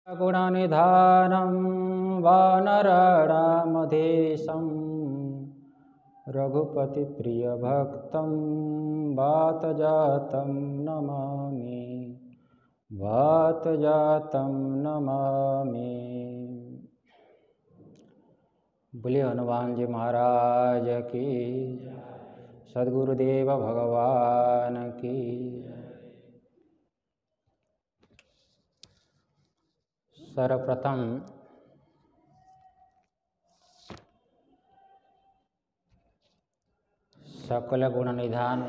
गुणनिधानं वानराणामधेशं रघुपतिप्रियभक्तं वातजातं नमामि वातजातं नमामि। बोले हनुमान जी महाराज की, सद्गुरुदेव भगवान की। सर्वप्रथम सकल गुण निधान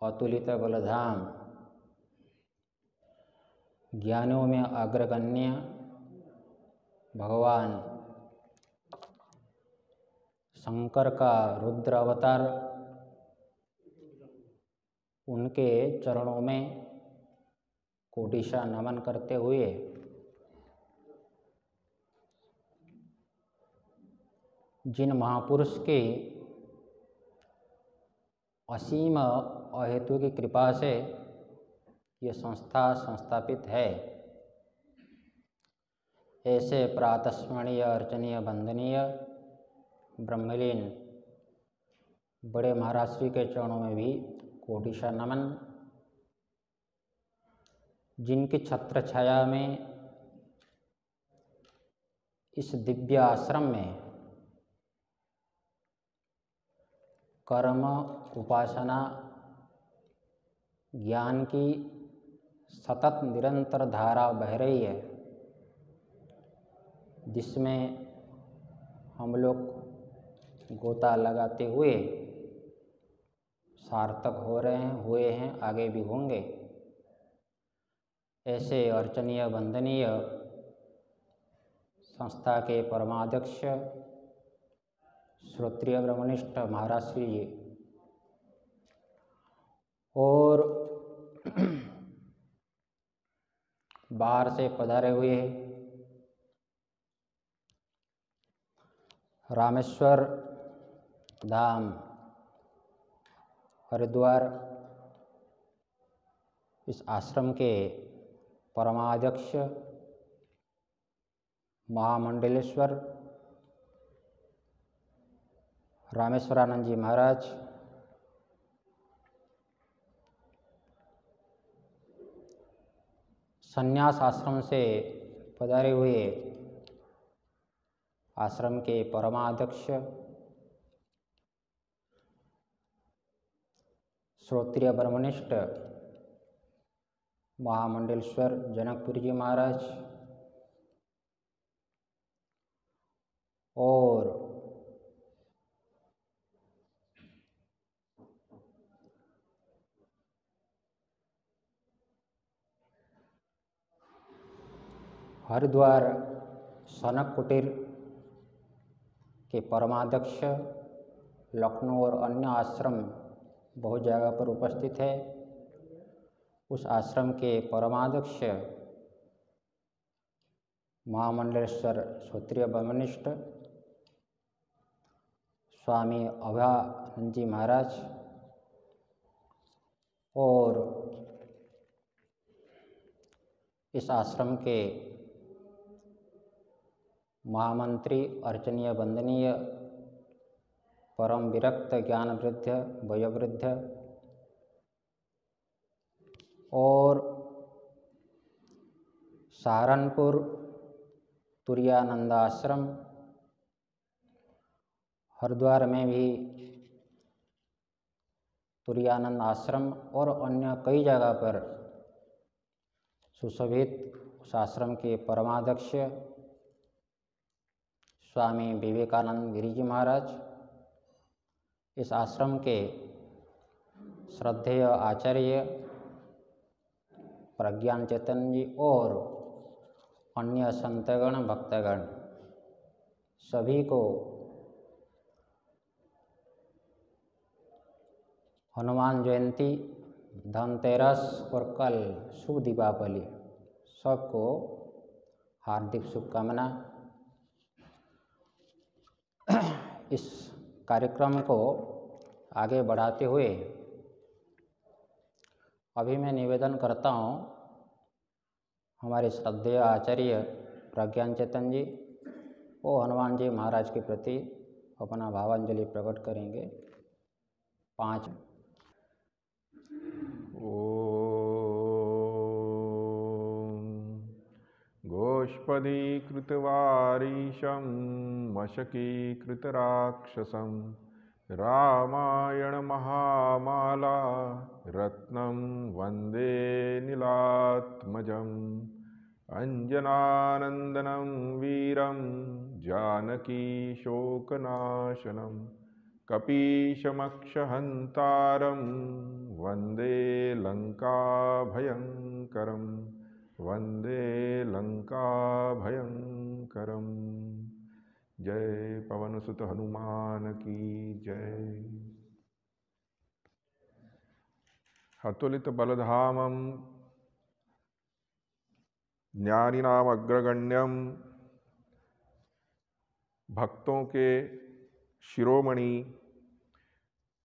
अतुलित बलधाम, ज्ञानियों में अग्रगण्य भगवान शंकर का रुद्र अवतार, उनके चरणों में कोटिशा नमन करते हुए जिन महापुरुष के असीम अहेतु की कृपा से ये संस्था संस्थापित है, ऐसे प्रातस्मरणीय अर्चनीय वंदनीय ब्रह्मलीन बड़े महाराज श्री के चरणों में भी कोटिशा नमन। जिनकी छत्र छाया में इस दिव्य आश्रम में कर्म उपासना ज्ञान की सतत निरंतर धारा बह रही है, जिसमें हम लोग गोता लगाते हुए सार्थक हो रहे हैं, हुए हैं, आगे भी होंगे। ऐसे अर्चनीय वंदनीय संस्था के परमाध्यक्ष श्रोत्रिय ब्रह्मनिष्ठ महाराज श्री जी और बाहर से पधारे हुए रामेश्वर धाम हरिद्वार इस आश्रम के परमाध्यक्ष महामंडलेश्वर रामेश्वरानंद जी महाराज, संन्यास आश्रम से पधारे हुए आश्रम के परमाध्यक्ष श्रोत्रिय ब्रह्मनिष्ठ महामंडलेश्वर जनकपुरी जी महाराज और हरिद्वार सनक कुटीर के परमाध्यक्ष, लखनऊ और अन्य आश्रम बहुत जगह पर उपस्थित है, उस आश्रम के परमाध्यक्ष महामंडलेश्वर क्षत्रिय ब्रह्मनिष्ठ स्वामी अभयानंद जी महाराज और इस आश्रम के महामंत्री अर्चनीय वंदनीय परम विरक्त ज्ञान वृद्ध वयोवृद्ध और सहारनपुर तुरानंद आश्रम हरिद्वार में भी तुरानंद आश्रम और अन्य कई जगह पर सुशोभित उस आश्रम के परमाध्यक्ष स्वामी विवेकानंद गिरि जी महाराज, इस आश्रम के श्रद्धेय आचार्य प्रज्ञान चेतन जी और अन्य संतगण भक्तगण, सभी को हनुमान जयंती, धनतेरस और कल शुभ दीपावली सबको हार्दिक शुभकामना। इस कार्यक्रम को आगे बढ़ाते हुए अभी मैं निवेदन करता हूँ, हमारे श्रद्धेय आचार्य प्रज्ञान चेतन जी वो हनुमान जी महाराज के प्रति अपना भावांजलि प्रकट करेंगे। 5 गोष्पदीकृतवारीशं मशकीकृतराक्षसं रामायणमहामाला रत्नं वन्दे नीलात्मजम् अञ्जनानन्दनं वीरं जानकीशोकनाशनं कपीशमक्षहन्तारं वन्दे लङ्काभयङ्करम् वन्दे लङ्काभयङ्करम्। जय पवनसुत हनुमान की जय। अतुलित बलधामं ज्ञानिनामग्रगण्यं भक्तों के शिरोमणि,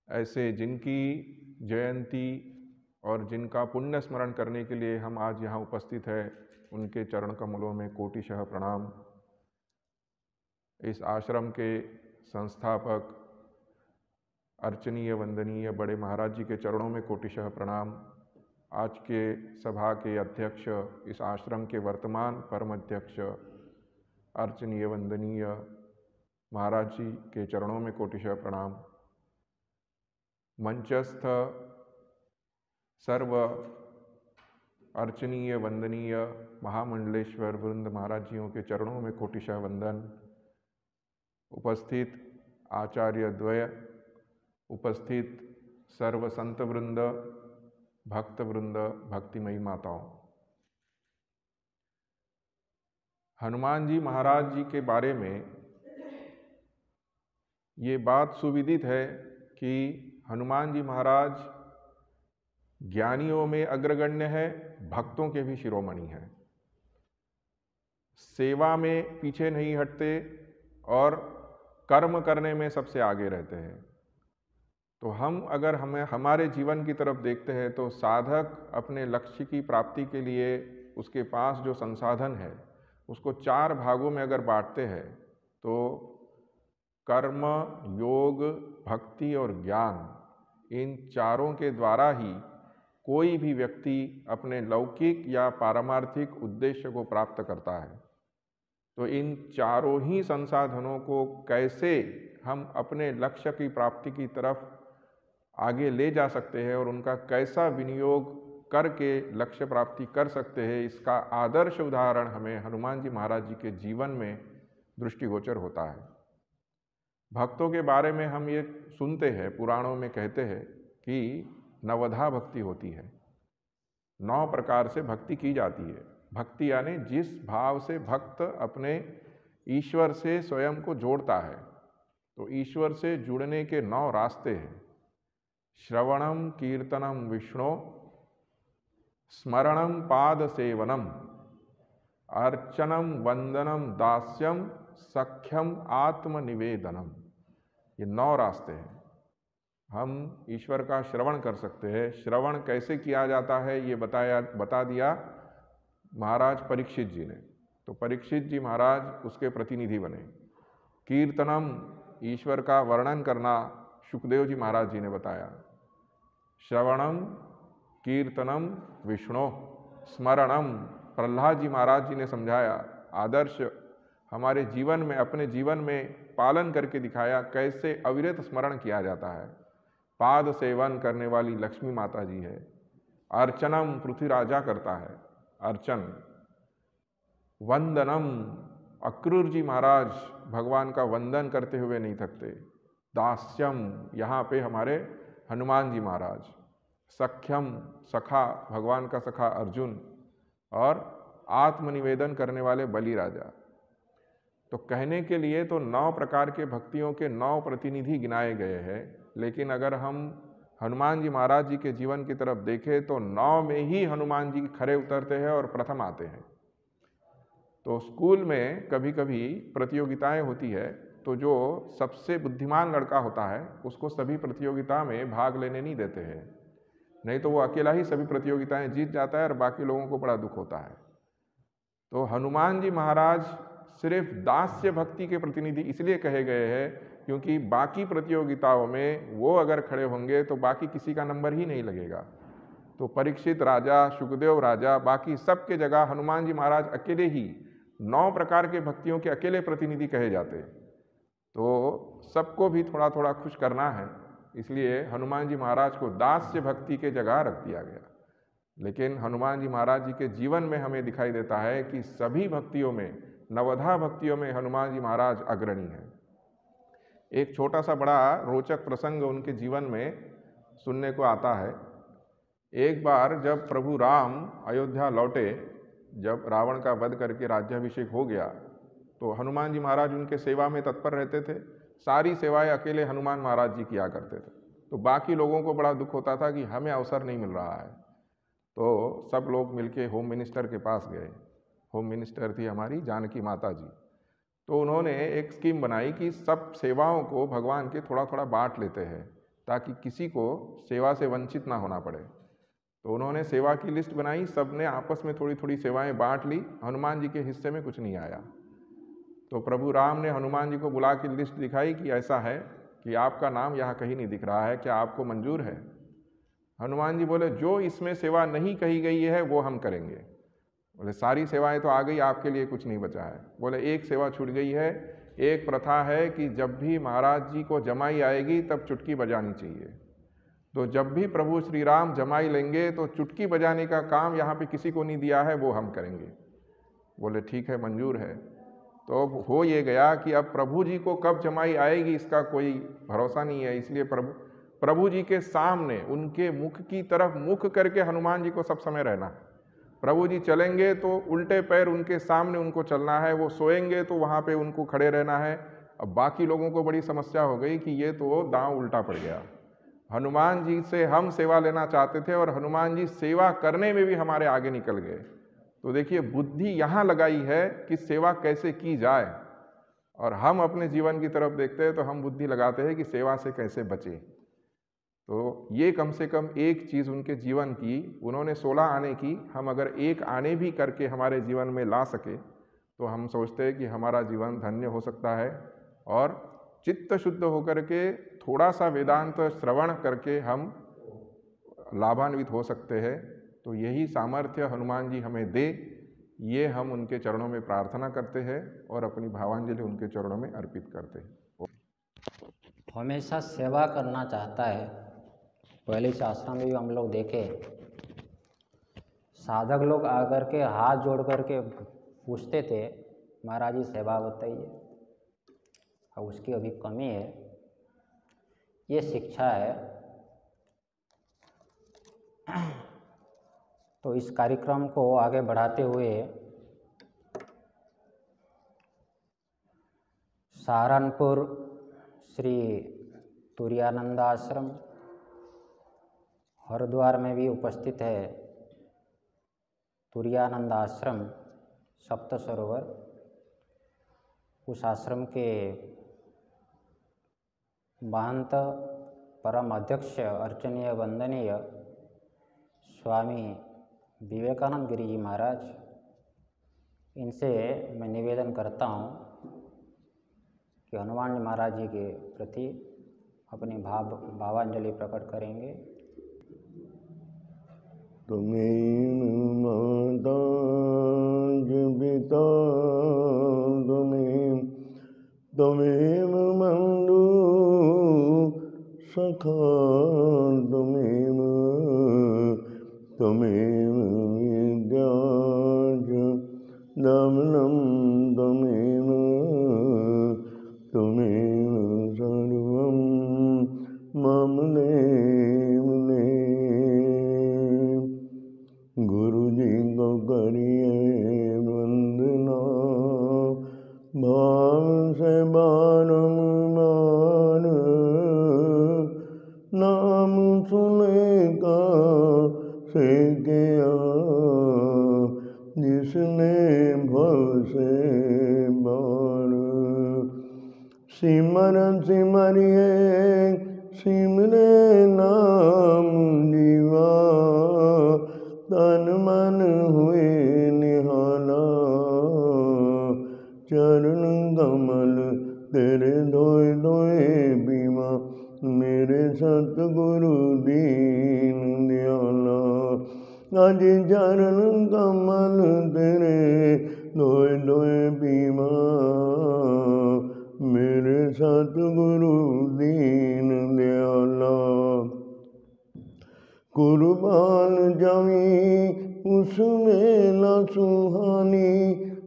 ऐसे जिनकी जयंती और जिनका पुण्य स्मरण करने के लिए हम आज यहाँ उपस्थित हैं, उनके चरण कमलों में कोटिशः प्रणाम। इस आश्रम के संस्थापक अर्चनीय वंदनीय बड़े महाराज जी के चरणों में कोटिशः प्रणाम। आज के सभा के अध्यक्ष, इस आश्रम के वर्तमान परम अध्यक्ष अर्चनीय वंदनीय महाराज जी के चरणों में कोटिशः प्रणाम। मंचस्थ सर्व अर्चनीय वंदनीय महामंडलेश्वर वृंद महाराज जियों के चरणों में कोटिशः वंदन। उपस्थित आचार्य द्वय, उपस्थित सर्व संत वृंद, भक्त वृंद, भक्तिमयी माताओं। हनुमान जी महाराज जी के बारे में ये बात सुविदित है कि हनुमान जी महाराज ज्ञानियों में अग्रगण्य है, भक्तों के भी शिरोमणि हैं। सेवा में पीछे नहीं हटते और कर्म करने में सबसे आगे रहते हैं। तो हम अगर हमारे जीवन की तरफ देखते हैं तो साधक अपने लक्ष्य की प्राप्ति के लिए उसके पास जो संसाधन है उसको 4 भागों में अगर बांटते हैं तो कर्म, योग, भक्ति और ज्ञान, इन चारों के द्वारा ही कोई भी व्यक्ति अपने लौकिक या पारमार्थिक उद्देश्य को प्राप्त करता है। तो इन चारों ही संसाधनों को कैसे हम अपने लक्ष्य की प्राप्ति की तरफ आगे ले जा सकते हैं और उनका कैसा विनियोग करके लक्ष्य प्राप्ति कर सकते हैं, इसका आदर्श उदाहरण हमें हनुमान जी महाराज जी के जीवन में दृष्टिगोचर होता है। भक्तों के बारे में हम ये सुनते हैं, पुराणों में कहते हैं कि नवधा भक्ति होती है। 9 प्रकार से भक्ति की जाती है। भक्ति यानी जिस भाव से भक्त अपने ईश्वर से स्वयं को जोड़ता है। तो ईश्वर से जुड़ने के 9 रास्ते हैं। श्रवणम कीर्तनम विष्णु, स्मरणम पाद सेवनम, अर्चनम वंदनम दास्यम, सख्यम आत्मनिवेदनम। ये 9 रास्ते हैं। हम ईश्वर का श्रवण कर सकते हैं। श्रवण कैसे किया जाता है ये बता दिया महाराज परीक्षित जी ने। तो परीक्षित जी महाराज उसके प्रतिनिधि बने। कीर्तनम, ईश्वर का वर्णन करना शुकदेव जी महाराज जी ने बताया। श्रवणम कीर्तनम विष्णु, स्मरणम प्रहलाद जी महाराज जी ने समझाया, आदर्श हमारे जीवन में, अपने जीवन में पालन करके दिखाया कैसे अविरत स्मरण किया जाता है। पाद सेवन करने वाली लक्ष्मी माता जी है। अर्चनम पृथ्वी राजा करता है अर्चन। वंदनम, अक्रूर जी महाराज भगवान का वंदन करते हुए नहीं थकते। दास्यम, यहाँ पे हमारे हनुमान जी महाराज। सख्यम, सखा, भगवान का सखा अर्जुन। और आत्मनिवेदन करने वाले बलि राजा। तो कहने के लिए तो 9 प्रकार के भक्तियों के 9 प्रतिनिधि गिनाए गए हैं, लेकिन अगर हम हनुमान जी महाराज जी के जीवन की तरफ देखें तो 9 में ही हनुमान जी खरे उतरते हैं और प्रथम आते हैं। तो स्कूल में कभी कभी प्रतियोगिताएं होती है, तो जो सबसे बुद्धिमान लड़का होता है उसको सभी प्रतियोगिता में भाग लेने नहीं देते हैं, नहीं तो वो अकेला ही सभी प्रतियोगिताएं जीत जाता है और बाकी लोगों को बड़ा दुख होता है। तो हनुमान जी महाराज सिर्फ दास्य भक्ति के प्रतिनिधि इसलिए कहे गए हैं क्योंकि बाकी प्रतियोगिताओं में वो अगर खड़े होंगे तो बाकी किसी का नंबर ही नहीं लगेगा। तो परीक्षित राजा, शुकदेव राजा, बाकी सबके जगह हनुमान जी महाराज अकेले ही 9 प्रकार के भक्तियों के अकेले प्रतिनिधि कहे जाते। तो सबको भी थोड़ा थोड़ा खुश करना है, इसलिए हनुमान जी महाराज को दास्य भक्ति के जगह रख दिया गया। लेकिन हनुमान जी महाराज जी के जीवन में हमें दिखाई देता है कि सभी भक्तियों में, नवधा भक्तियों में हनुमान जी महाराज अग्रणी हैं। एक छोटा सा बड़ा रोचक प्रसंग उनके जीवन में सुनने को आता है। एक बार जब प्रभु राम अयोध्या लौटे, जब रावण का वध करके राज्याभिषेक हो गया, तो हनुमान जी महाराज उनके सेवा में तत्पर रहते थे। सारी सेवाएं अकेले हनुमान महाराज जी किया करते थे। तो बाकी लोगों को बड़ा दुख होता था कि हमें अवसर नहीं मिल रहा है। तो सब लोग मिलके होम मिनिस्टर के पास गए। होम मिनिस्टर थी हमारी जानकी माता जी। तो उन्होंने एक स्कीम बनाई कि सब सेवाओं को भगवान के थोड़ा थोड़ा बांट लेते हैं ताकि किसी को सेवा से वंचित ना होना पड़े। तो उन्होंने सेवा की लिस्ट बनाई, सब ने आपस में थोड़ी थोड़ी सेवाएं बांट ली। हनुमान जी के हिस्से में कुछ नहीं आया। तो प्रभु राम ने हनुमान जी को बुला के लिस्ट दिखाई कि ऐसा है कि आपका नाम यहाँ कहीं नहीं दिख रहा है, क्या आपको मंजूर है? हनुमान जी बोले, जो इसमें सेवा नहीं कही गई है वो हम करेंगे। बोले, सारी सेवाएं तो आ गई, आपके लिए कुछ नहीं बचा है। बोले, एक सेवा छूट गई है। एक प्रथा है कि जब भी महाराज जी को जमाई आएगी तब चुटकी बजानी चाहिए। तो जब भी प्रभु श्री राम जमाई लेंगे तो चुटकी बजाने का काम यहाँ पे किसी को नहीं दिया है, वो हम करेंगे। बोले, ठीक है, मंजूर है। तो हो ये गया कि अब प्रभु जी को कब जमाई आएगी इसका कोई भरोसा नहीं है। इसलिए प्रभु जी के सामने उनके मुख की तरफ मुख करके हनुमान जी को सब समय रहना। प्रभु जी चलेंगे तो उल्टे पैर उनके सामने उनको चलना है, वो सोएंगे तो वहाँ पे उनको खड़े रहना है। अब बाकी लोगों को बड़ी समस्या हो गई कि ये तो दांव उल्टा पड़ गया। हनुमान जी से हम सेवा लेना चाहते थे और हनुमान जी सेवा करने में भी हमारे आगे निकल गए। तो देखिए, बुद्धि यहाँ लगाई है कि सेवा कैसे की जाए, और हम अपने जीवन की तरफ देखते हैं तो हम बुद्धि लगाते हैं कि सेवा से कैसे बचे। तो ये कम से कम एक चीज़ उनके जीवन की, उन्होंने 16 आने की, हम अगर एक आने भी करके हमारे जीवन में ला सके तो हम सोचते हैं कि हमारा जीवन धन्य हो सकता है। और चित्त शुद्ध होकर के थोड़ा सा वेदांत श्रवण करके हम लाभान्वित हो सकते हैं। तो यही सामर्थ्य हनुमान जी हमें दे, ये हम उनके चरणों में प्रार्थना करते हैं और अपनी भावांजलि उनके चरणों में अर्पित करते हैं। हमेशा सेवा करना चाहता है। पहले इस आश्रम में भी हम लोग देखे, साधक लोग आकर के हाथ जोड़ करके पूछते थे, महाराज जी सेवा बताइए। और उसकी अभी कमी है, ये शिक्षा है। तो इस कार्यक्रम को आगे बढ़ाते हुए सहारनपुर श्री तुरानंद आश्रम, हरिद्वार में भी उपस्थित है तुरानंद आश्रम सप्त सरोवर। उस आश्रम के महंत परम अध्यक्ष अर्चनीय वंदनीय स्वामी विवेकानंद गिरी जी महाराज, इनसे मैं निवेदन करता हूँ कि हनुमान जी महाराज जी के प्रति अपनी भावांजलि प्रकट करेंगे। तुमेव माता पिता तुमेव बंधु सखा तुमेव विद्या दमनम तुमेव सर्वं मम देव गुरु जी को करिए वंदना, भाव से बारंबार नाम सुने का से किया, जिसने भव से बार सिमरन सिमरिए सिमरे नाम जीवा, तन मन हुए निहाना चरण कमल तेरे धोए धोए बीमा, मेरे सतगुरु दीन दयाला। आज चरण कमल तेरे धोए धोए बीमा, मेरे सतगुरु दीन दयाला। कुर्बान जावी उसमें न सुहानी,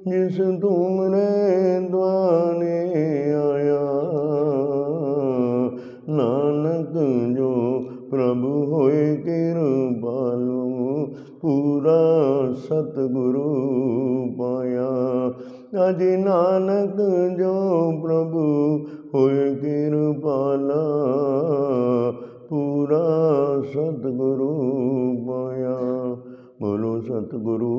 जिस तुमरे द्वारे आया। नानक जो प्रभु होए कृपालु, पूरा सतगुरु पाया। अज नानक जो प्रभु होए कृपाला, पूरा सतगुरु पाया। बोलो सतगुरु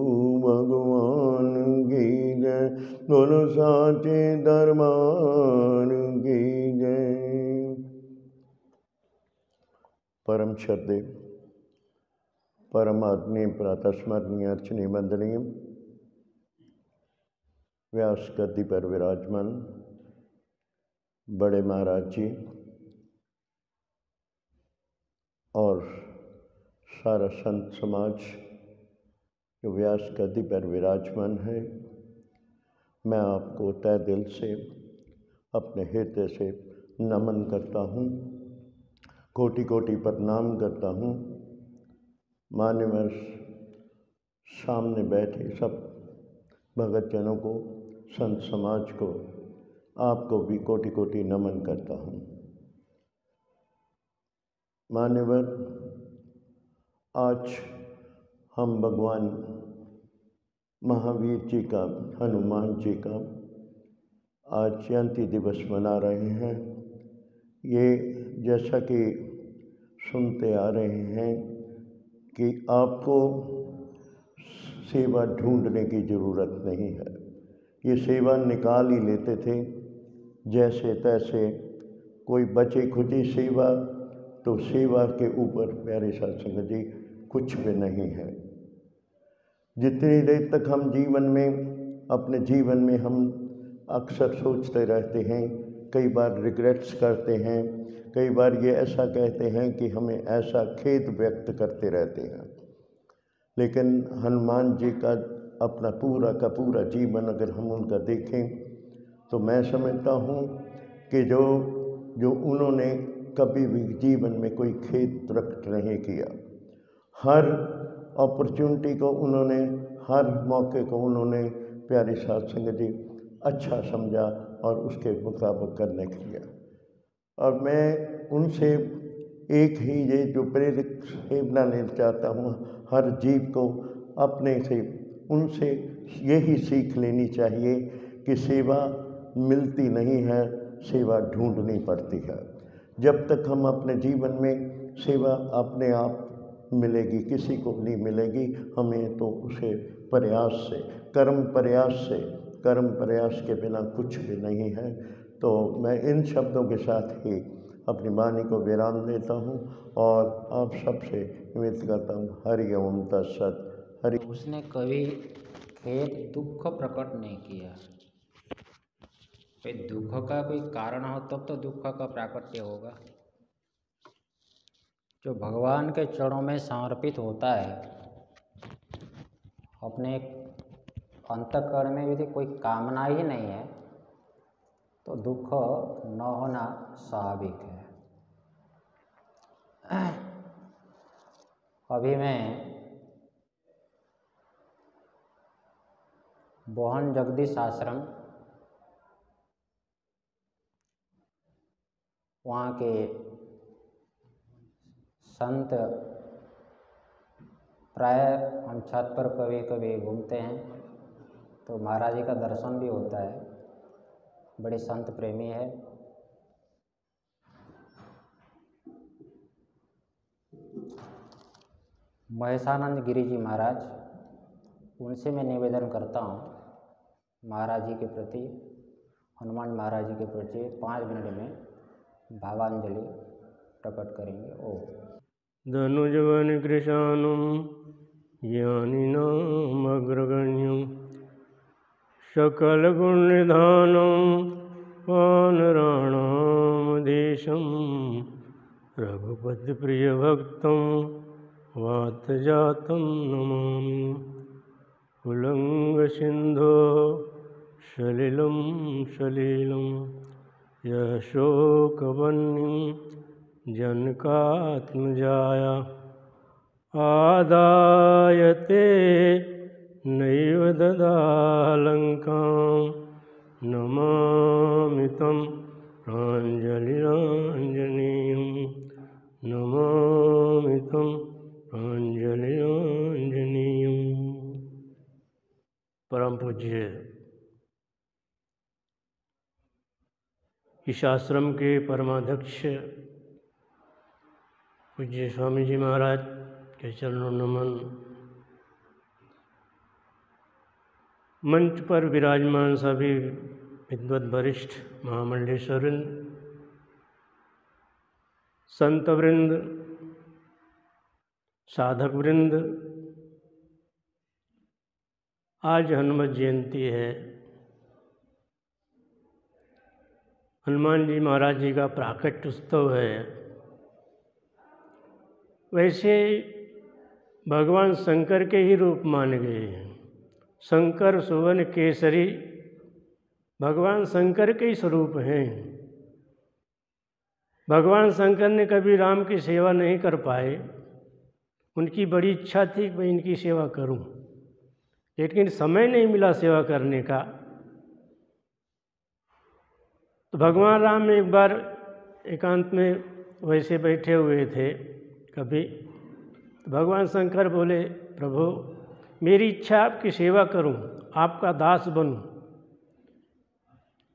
भगवान की जय, बोलो साचे दरबार की जय। परम श्रद्धे परम आदरणीय प्रातस्मरणीय अर्चनीय वंदनीय व्यास गद्दी पर विराजमान बड़े महाराज जी और सारा संत समाज जो व्यास गद्दी पर विराजमान है, मैं आपको तहे दिल से अपने हृदय से नमन करता हूँ, कोटि कोटि प्रणाम करता हूँ। मान्यवर सामने बैठे सब भगत जनों को, संत समाज को, आपको भी कोटि कोटि नमन करता हूँ। मान्यवर, आज हम भगवान महावीर जी का, हनुमान जी का आज जयंती दिवस मना रहे हैं। ये जैसा कि सुनते आ रहे हैं कि आपको सेवा ढूंढने की ज़रूरत नहीं है, ये सेवा निकाल ही लेते थे जैसे तैसे। कोई बचे खुची सेवा, तो सेवा के ऊपर प्यारे सत्संग जी कुछ भी नहीं है। जितनी देर तक हम जीवन में, अपने जीवन में हम अक्सर सोचते रहते हैं, कई बार रिग्रेट्स करते हैं, कई बार ये ऐसा कहते हैं कि हमें ऐसा खेद व्यक्त करते रहते हैं। लेकिन हनुमान जी का अपना पूरा का पूरा जीवन अगर हम उनका देखें, तो मैं समझता हूँ कि जो उन्होंने कभी भी जीवन में कोई खेद प्रकट नहीं किया। हर अपॉर्चुनिटी को उन्होंने, हर मौके को उन्होंने प्यारे सत्संग जी अच्छा समझा और उसके मुताबिक करने के लिए। और मैं उनसे एक ही ये जो प्रेरित प्रेरणा लेना चाहता हूँ, हर जीव को अपने से, उनसे यही सीख लेनी चाहिए कि सेवा मिलती नहीं है, सेवा ढूंढनी पड़ती है। जब तक हम अपने जीवन में सेवा अपने आप मिलेगी, किसी को नहीं मिलेगी, हमें तो उसे प्रयास से, कर्म प्रयास के बिना कुछ भी नहीं है। तो मैं इन शब्दों के साथ ही अपनी वाणी को विराम देता हूँ और आप सबसे निवेदन करता हूँ, हरि ओम तत्सत। हरि। उसने कभी खेद दुख प्रकट नहीं किया। कोई दुख का कोई कारण हो तब तो दुख का प्राकट्य होगा। जो भगवान के चरणों में समर्पित होता है, अपने अंतःकरण में यदि कोई कामना ही नहीं है, तो दुख न होना स्वाभाविक है। अभी मैं बोहन जगदीश आश्रम, वहाँ के संत प्राय हम छत पर कभी कभी घूमते हैं, तो महाराज जी का दर्शन भी होता है। बड़े संत प्रेमी है। महेशानंद गिरी जी महाराज, उनसे मैं निवेदन करता हूँ, महाराज जी के प्रति, हनुमान महाराज जी के प्रति 5 मिनट में भावांजलि प्रकट करेंगे। ओ धनुजवन कृशानुम ज्ञानिनाम अग्रगण्यम सकल गुण निधानम वानराणामधीशं रघुपति प्रिय भक्तं वातजातं नमामि। उल्लंघ सिंधो सलिलं सलीलं यः शोकवह्निं जनकात्मजाया आदायते नैव ददालङ्कां नमामि तं प्राञ्जलिराञ्जनेयं नमामि तं प्राञ्जलिराञ्जनेयम्। परम पूज्य इस आश्रम के परमाध्यक्ष पूज्य स्वामी जी महाराज के चरणों नमन। मंच पर विराजमान सभी विद्वत वरिष्ठ महामंडलेश्वरवृंद, संत वृंद, साधक वृंद, आज हनुमत जयंती है। हनुमान जी महाराज जी का प्राकट्य उत्सव है। वैसे भगवान शंकर के ही रूप माने गए हैं। शंकर सुवन केसरी भगवान शंकर के ही स्वरूप हैं। भगवान शंकर ने कभी राम की सेवा नहीं कर पाए। उनकी बड़ी इच्छा थी कि मैं इनकी सेवा करूं, लेकिन समय नहीं मिला सेवा करने का। तो भगवान राम एक बार एकांत में वैसे बैठे हुए थे कभी, तो भगवान शंकर बोले, प्रभु मेरी इच्छा आपकी सेवा करूं, आपका दास बनूं।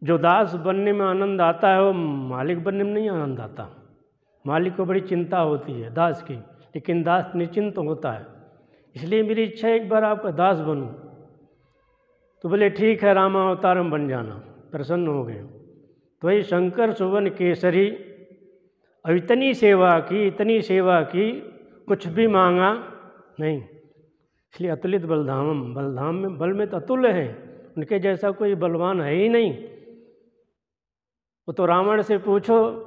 जो दास बनने में आनंद आता है वो मालिक बनने में नहीं आनंद आता। मालिक को बड़ी चिंता होती है दास की, लेकिन दास निश्चिंत होता है। इसलिए मेरी इच्छा एक बार आपका दास बनूं। तो बोले ठीक है, रामावतारम बन जाना। प्रसन्न हो गए। तो वही शंकर सुवन केसरी, अब इतनी सेवा की, कुछ भी मांगा नहीं। इसलिए अतुलित बलधामम, बलधाम में बल में तो अतुल्य है, उनके जैसा कोई बलवान है ही नहीं। वो तो रावण से पूछो,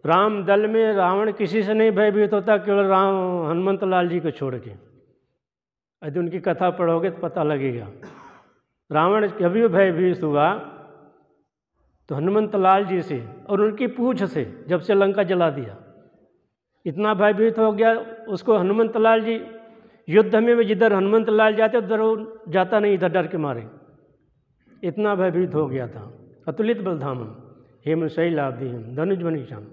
राम दल में रावण किसी से नहीं भयभीत होता, केवल राम हनुमंत लाल जी को छोड़ के। यदि उनकी कथा पढ़ोगे तो पता लगेगा। रावण कभी भी भयभीत हुआ तो हनुमंत लाल जी से और उनकी पूछ से, जब से लंका जला दिया। इतना भयभीत हो गया उसको हनुमंत लाल जी, युद्ध में जिधर हनुमंत लाल जाते उधर वो जाता नहीं, इधर डर के मारे। इतना भयभीत हो गया था। अतुलित बलधामम हेम शैलाब्धि धनुज मनीषम।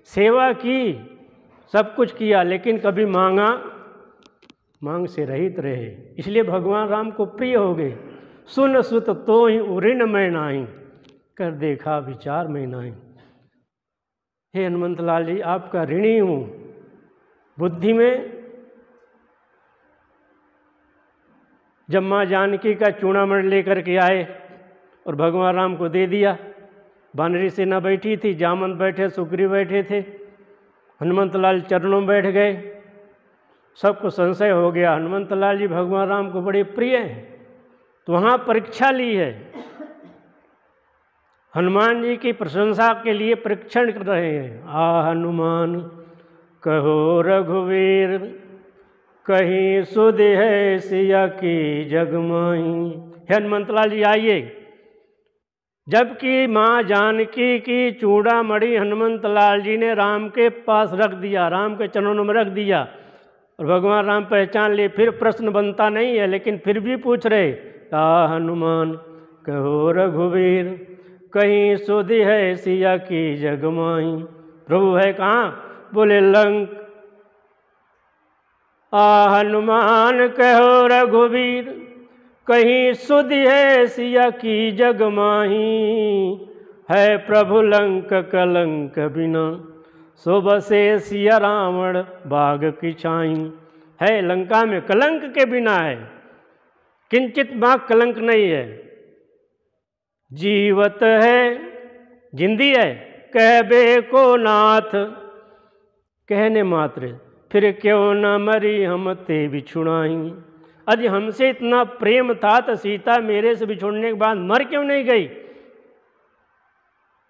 सेवा की, सब कुछ किया, लेकिन कभी मांग से रहित रहे। इसलिए भगवान राम को प्रिय हो गए। सुन सुत तो ही उऋण मैं नाही, कर देखा विचार में नाही। हे हनुमंत लाल जी, आपका ऋणी हूँ। बुद्धि में जब माँ जानकी का चूड़ामणि लेकर के आए और भगवान राम को दे दिया। बानरी सेना बैठी थी, जामन बैठे, सुग्रीव बैठे थे, हनुमंत लाल चरणों में बैठ गए। सबको संशय हो गया, हनुमंत लाल जी भगवान राम को बड़े प्रिय हैं। तो वहाँ परीक्षा ली है। हनुमान जी की प्रशंसा के लिए परीक्षण कर रहे हैं। आ हनुमान कहो रघुवीर, कहीं सुध है सिया की जगमाई। हनुमंत लाल जी आइए। जबकि माँ जानकी की चूड़ामणि हनुमंत लाल जी ने राम के पास रख दिया, राम के चरणों में रख दिया, और भगवान राम पहचान लिए। फिर प्रश्न बनता नहीं है, लेकिन फिर भी पूछ रहे, आ हनुमान कहो रघुवीर, कहीं सुध है सिया की जगमाई। प्रभु है कहाँ? बोले लंक। आ हनुमान कहो रघुवीर, कहीं सुध है सिया की जगमाही। है प्रभु लंक कलंक बिना, सो बसे सिया रावण बाग की छाई। है लंका में कलंक के बिना है, किंचित माँ कलंक नहीं है। जीवत है, जिंदी है, कहबे को नाथ, कहने मात्र, फिर क्यों न मरी हम ते बिछुड़ाई। यदि हमसे इतना प्रेम था तो सीता मेरे से बिछोड़ने के बाद मर क्यों नहीं गई?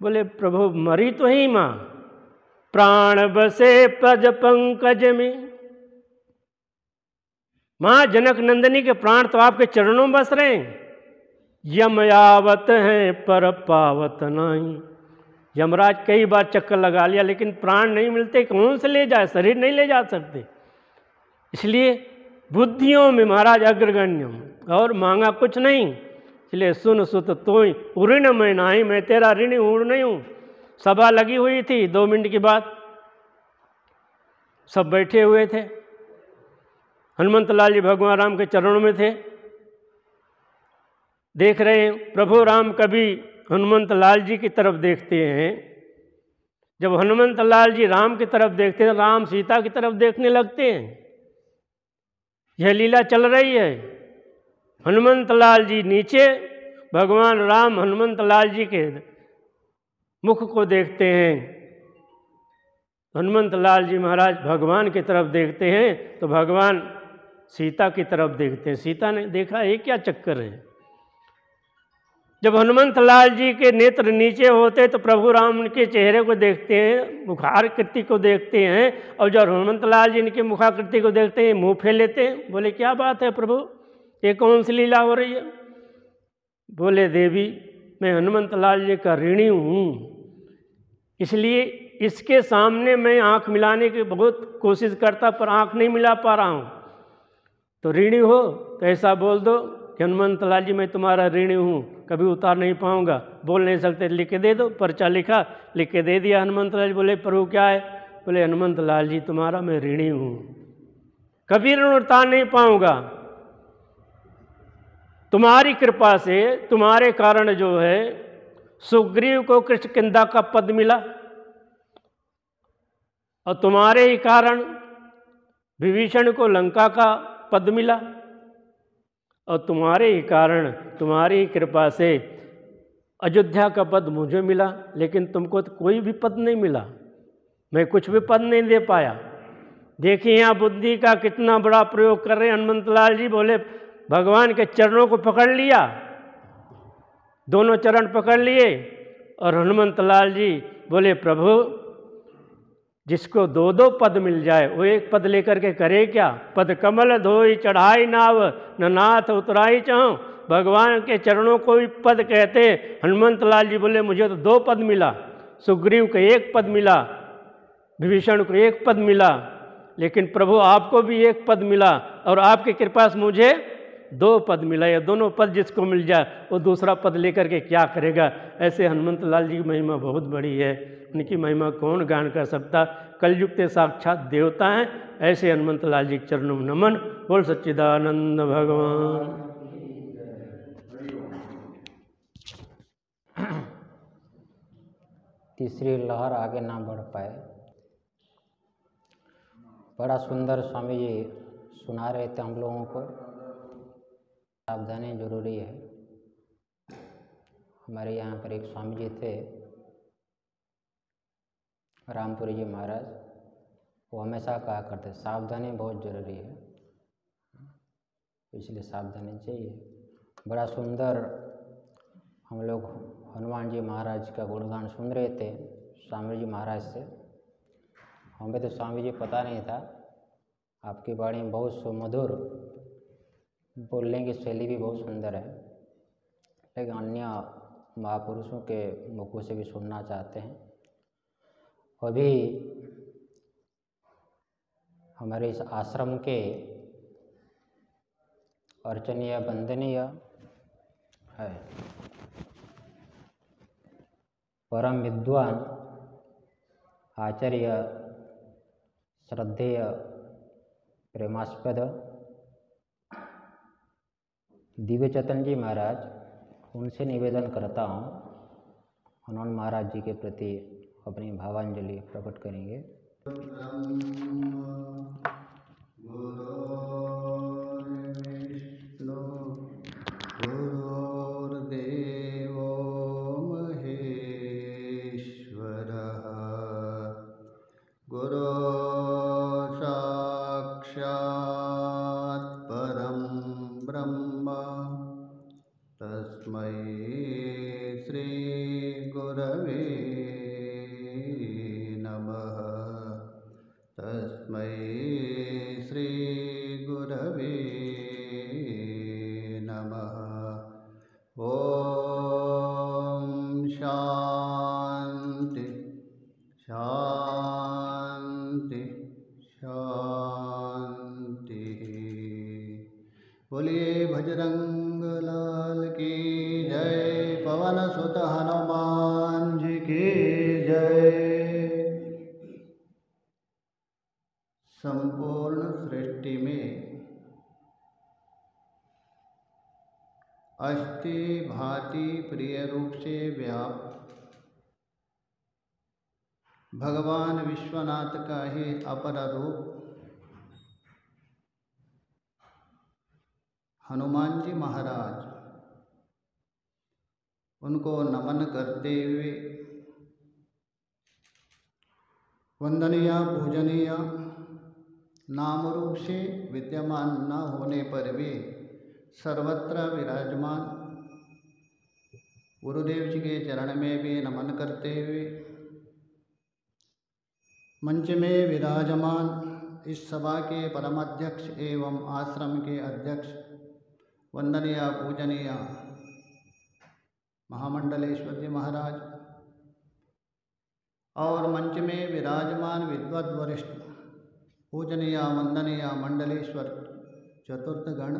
बोले प्रभु मरी तो ही माँ, प्राण बसे पद पंकज में। माँ जनक नंदिनी के प्राण तो आपके चरणों में बस रहे हैं। यम आवत हैं पर पावत नहीं। यमराज कई बार चक्कर लगा लिया लेकिन प्राण नहीं मिलते, कौन से ले जाए, शरीर नहीं ले जा सकते। इसलिए बुद्धियों में महाराज अग्रगण्यम, और मांगा कुछ नहीं। इसलिए सुन सुत तोय ऋण मैं नाही, मैं तेरा ऋणी हूँ नहीं हूँ। सभा लगी हुई थी, 2 मिनट के बाद सब बैठे हुए थे। हनुमंत लाल जी भगवान राम के चरणों में थे, देख रहे हैं। प्रभु राम कभी हनुमंत लाल जी की तरफ देखते हैं, जब हनुमंत लाल जी राम की तरफ देखते हैं राम सीता की तरफ देखने लगते हैं। यह लीला चल रही है। हनुमंत लाल जी नीचे, भगवान राम हनुमंत लाल जी के मुख को देखते हैं। हनुमंत लाल जी महाराज भगवान की तरफ देखते हैं तो भगवान सीता की तरफ देखते हैं। सीता ने देखा ये क्या चक्कर है। जब हनुमंत लाल जी के नेत्र नीचे होते तो प्रभु राम के चेहरे को देखते हैं, मुखाकृति को देखते हैं, और जब हनुमंत लाल जी इनकी मुखाकृति को देखते हैं मुंह फेर लेते हैं। बोले क्या बात है प्रभु, ये कौन सी लीला हो रही है? बोले देवी मैं हनुमंत लाल जी का ऋणी हूँ, इसलिए इसके सामने मैं आँख मिलाने की बहुत कोशिश करता पर आँख नहीं मिला पा रहा हूँ। तो ऋणी हो तो ऐसा बोल दो कि हनुमंत लाल जी मैं तुम्हारा ऋणी हूँ, कभी उतार नहीं पाऊँगा। बोल नहीं सकते, लिख के दे दो। पर्चा लिखा, लिख के दे दिया। हनुमंत लाल जी बोले प्रभु क्या है? बोले हनुमंत लाल जी तुम्हारा मैं ऋणी हूँ, कभी ऋण उतार नहीं पाऊँगा। तुम्हारी कृपा से, तुम्हारे कारण जो है सुग्रीव को कृष्णकिंधा का पद मिला, और तुम्हारे ही कारण विभीषण को लंका का पद मिला, और तुम्हारे ही कारण, तुम्हारी ही कृपा से अयोध्या का पद मुझे मिला, लेकिन तुमको तो कोई भी पद नहीं मिला, मैं कुछ भी पद नहीं दे पाया। देखिए यहाँ बुद्धि का कितना बड़ा प्रयोग कर रहे हैं हनुमंत लाल जी। बोले भगवान के चरणों को पकड़ लिया, दोनों चरण पकड़ लिए, और हनुमंत लाल जी बोले प्रभु जिसको 2-2 पद मिल जाए वो एक पद लेकर के करे क्या? पद कमल धोई चढ़ाई नाव, न नाथ उतराई चाहो। भगवान के चरणों को भी पद कहते। हनुमंत लाल जी बोले मुझे तो 2 पद मिला, सुग्रीव को 1 पद मिला, विभीषण को 1 पद मिला, लेकिन प्रभु आपको भी 1 पद मिला, और आपकी कृपा से मुझे 2 पद मिला। या दोनों पद जिसको मिल जाए वो दूसरा पद लेकर के क्या करेगा? ऐसे हनुमंत लाल जी की महिमा बहुत बड़ी है, उनकी महिमा कौन गान कर सकता? कलयुग के साक्षात देवता हैं। ऐसे हनुमंत लाल जी के चरणों में नमन। बोल सच्चिदानंद भगवान। तीसरी लहर आगे ना बढ़ पाए। बड़ा सुंदर स्वामी जी सुना रहे थे हम लोगों को। सावधानी जरूरी है। हमारे यहाँ पर एक स्वामी जी थे, रामपुरी जी महाराज, वो हमेशा कहा करते सावधानी बहुत ज़रूरी है, इसलिए सावधानी चाहिए। बड़ा सुंदर हम लोग हनुमान जी महाराज का गुणगान सुन रहे थे स्वामी जी महाराज से। हमें तो स्वामी जी पता नहीं था, आपकी वाणी बहुत सुमधुर, बोलने की शैली भी बहुत सुंदर है, लेकिन अन्य महापुरुषों के मुखों से भी सुनना चाहते हैं। अभी हमारे इस आश्रम के अर्चनीय वंदनीय है परम विद्वान आचार्य श्रद्धेय प्रेमास्पद दिव्यचेतन जी महाराज, उनसे निवेदन करता हूँ हनुमान महाराज जी के प्रति अपनी भावांजलि प्रकट करेंगे। गुरुर्देवो महेश्वरः, गुरु साक्षात् परं पवन सुत हनुमान जी की जय। संपूर्ण सृष्टि में अस्थि भांति प्रिय रूप से व्याप्त भगवान विश्वनाथ का ही अपर रूप हनुमान जी महाराज, उनको नमन करते हुए वंदनीय पूजनीय नाम रूप से विद्यमान न होने पर भी सर्वत्र विराजमान गुरुदेव जी के चरण में भी नमन करते हुए मंच में विराजमान इस सभा के परमाध्यक्ष एवं आश्रम के अध्यक्ष वंदनीय पूजनीय महामंडलेश्वर जी महाराज और मंच में विराजमान विद्वत वरिष्ठ पूजनीय वंदनीय मंडलेश्वर चतुर्थ गण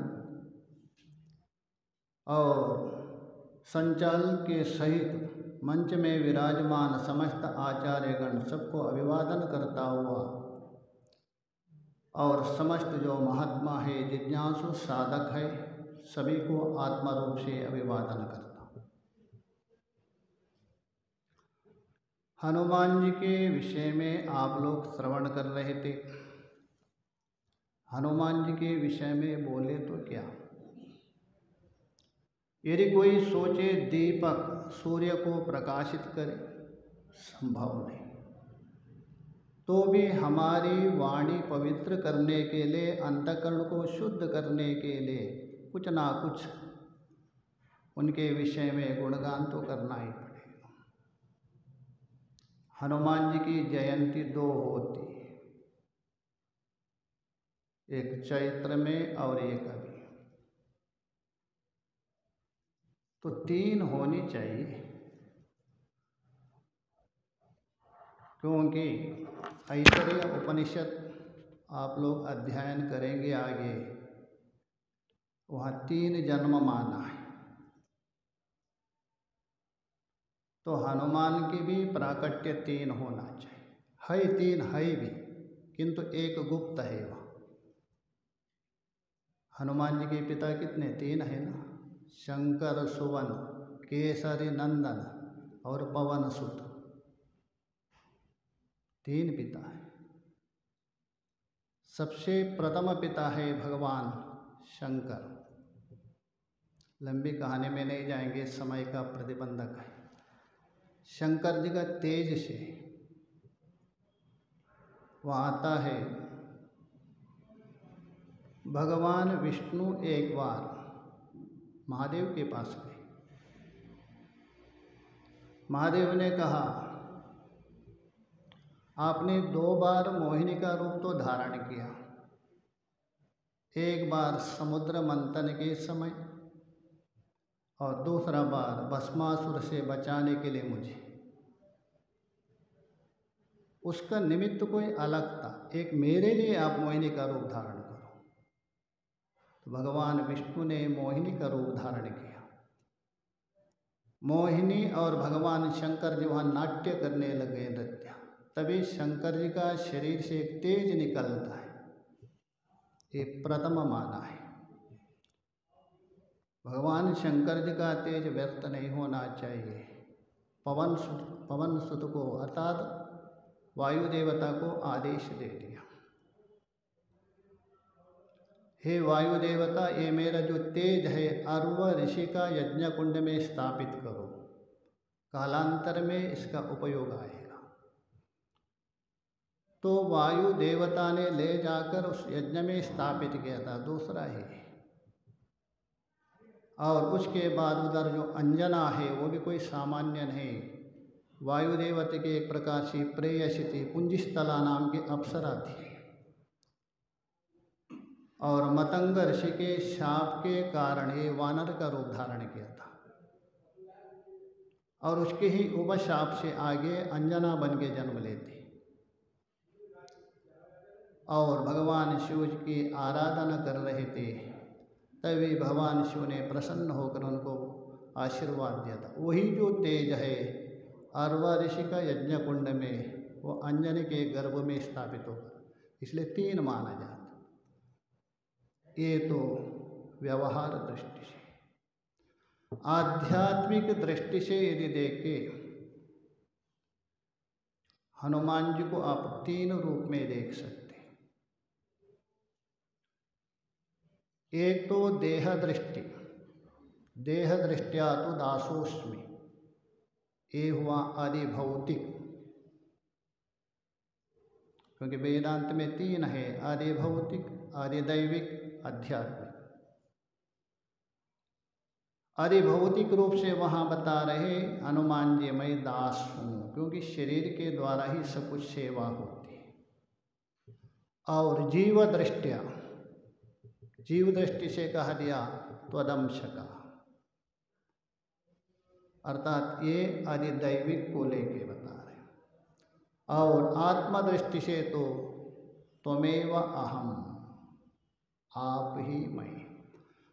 और संचालक के सहित मंच में विराजमान समस्त आचार्यगण सबको अभिवादन करता हुआ और समस्त जो महात्मा है, जिज्ञासु साधक है, सभी को आत्मा रूप से अभिवादन करता हूँ। हनुमान जी के विषय में आप लोग श्रवण कर रहे थे। हनुमान जी के विषय में बोले तो क्या, यदि कोई सोचे दीपक सूर्य को प्रकाशित करे, संभव नहीं, तो भी हमारी वाणी पवित्र करने के लिए, अंतःकरण को शुद्ध करने के लिए कुछ ना कुछ उनके विषय में गुणगान तो करना ही पड़ेगा। हनुमान जी की जयंती 2 होती है, एक चैत्र में और एक अभी, तो 3 होनी चाहिए, क्योंकि ऐतरेय उपनिषद आप लोग अध्ययन करेंगे आगे, वहाँ 3 जन्म माना है। तो हनुमान की भी प्राकट्य 3 होना चाहिए। है 3 है भी, किंतु एक गुप्त है वहाँ। हनुमान जी के पिता कितने? 3 है ना, शंकर सुवन, केसरी नंदन और पवन सुत, 3 पिता है। सबसे प्रथम पिता है भगवान शंकर। लंबी कहानी में नहीं जाएंगे, समय का प्रतिबंधक है। शंकर जी का तेज से वहाँ आता है भगवान विष्णु एक बार महादेव के पास गए। महादेव ने कहा, आपने 2 बार मोहिनी का रूप तो धारण किया, एक बार समुद्र मंथन के समय और दूसरा बार भस्मासुर से बचाने के लिए मुझे। उसका निमित्त कोई अलग था, एक मेरे लिए आप मोहिनी का रूप धारण करो। तो भगवान विष्णु ने मोहिनी का रूप धारण किया। मोहिनी और भगवान शंकर जी वहाँ नाट्य करने लगे, नृत्य। तभी शंकर जी का शरीर से एक तेज निकलता है, ये प्रथम माना है। भगवान शंकर जी का तेज व्यर्थ नहीं होना चाहिए। पवन सुत को अर्थात वायु देवता को आदेश दे दिया, हे वायु देवता, ये मेरा जो तेज है अर्व ऋषि का यज्ञ कुंड में स्थापित करो, कालांतर में इसका उपयोग आएगा। तो वायु देवता ने ले जाकर उस यज्ञ में स्थापित किया था, दूसरा ही। और उसके बाद उधर जो अंजना है वो भी कोई सामान्य नहीं, वायु देवता की एक प्रकार से प्रेयसी थी, पुंजिस्थला नाम की अप्सरा थी। और मतंग ऋषि के शाप के कारण ये वानर का रूप धारण किया था, और उसके ही उपशाप से आगे अंजना बन के जन्म लेती। और भगवान शिव की आराधना कर रहे थे, तभी भगवान शिव ने प्रसन्न होकर उनको आशीर्वाद दिया था। वही जो तेज है अर्वा ऋषि का यज्ञ कुंड में वो अंजनी के गर्भ में स्थापित होगा, इसलिए 3 माना जाता। ये तो व्यवहार दृष्टि से। आध्यात्मिक दृष्टि से यदि देखें, हनुमान जी को आप 3 रूप में देख सकते हैं। एक तो देह दृष्टि, देह दृष्टिया तो दासोस्मि, ये हुआ आदि भौतिक, क्योंकि वेदांत में 3 है, आदि भौतिक, आदि दैविक, आध्यात्मिक। आदि भौतिक रूप से वहाँ बता रहे हनुमान जी मैं दास हूँ, क्योंकि शरीर के द्वारा ही सब कुछ सेवा होती है। और जीव दृष्टिया, जीव दृष्टि से कहा दिया त्वदंश का, अर्थात ये आदि दैविक को लेके बता रहे। और आत्मदृष्टि से तो त्वमेव अहम, आप ही मैं।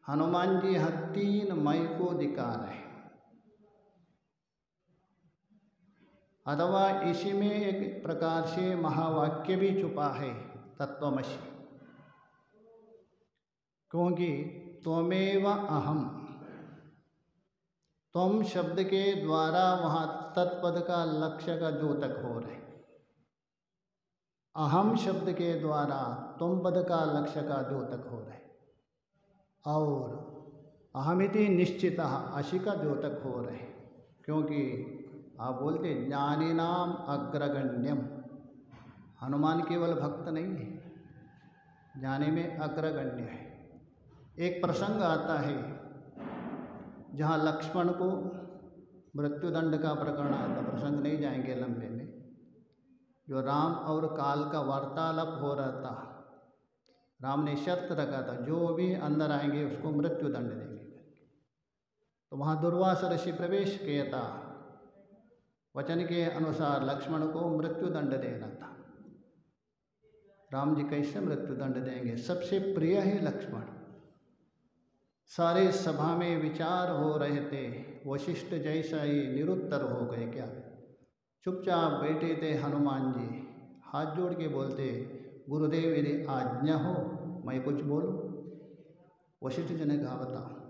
हनुमान जी यहाँ 3 मय को दिखा रहे, अथवा इसी में एक प्रकार से महावाक्य भी छुपा है, तत्वमसि, क्योंकि त्वमेव अहम, त्वम शब्द के द्वारा वहाँ तत्पद का लक्ष्य का द्योतक हो रहे, अहम शब्द के द्वारा तुम पद का लक्ष्य का द्योतक हो रहे, और अहमिति निश्चित अशी का द्योतक हो रहे, क्योंकि आप बोलते ज्ञानी नाम अग्रगण्यम। हनुमान केवल भक्त नहीं है, ज्ञानी में अग्रगण्य है। एक प्रसंग आता है जहाँ लक्ष्मण को मृत्युदंड का प्रकरण आता, प्रसंग नहीं जाएंगे लंबे में, जो राम और काल का वार्तालाप हो रहा था। राम ने शर्त रखा था जो भी अंदर आएंगे उसको मृत्युदंड देंगे, तो वहाँ दुर्वासा ऋषि प्रवेश किया था। वचन के अनुसार लक्ष्मण को मृत्युदंड देना था। राम जी कैसे मृत्युदंड देंगे, सबसे प्रिय है लक्ष्मण। सारे सभा में विचार हो रहे थे, वशिष्ठ जैसा ही निरुत्तर हो गए क्या, चुपचाप बैठे थे। हनुमान जी हाथ जोड़ के बोलते गुरुदेव यदि आज्ञा हो मैं कुछ बोलूं। वशिष्ठ जी ने कहा बताओ।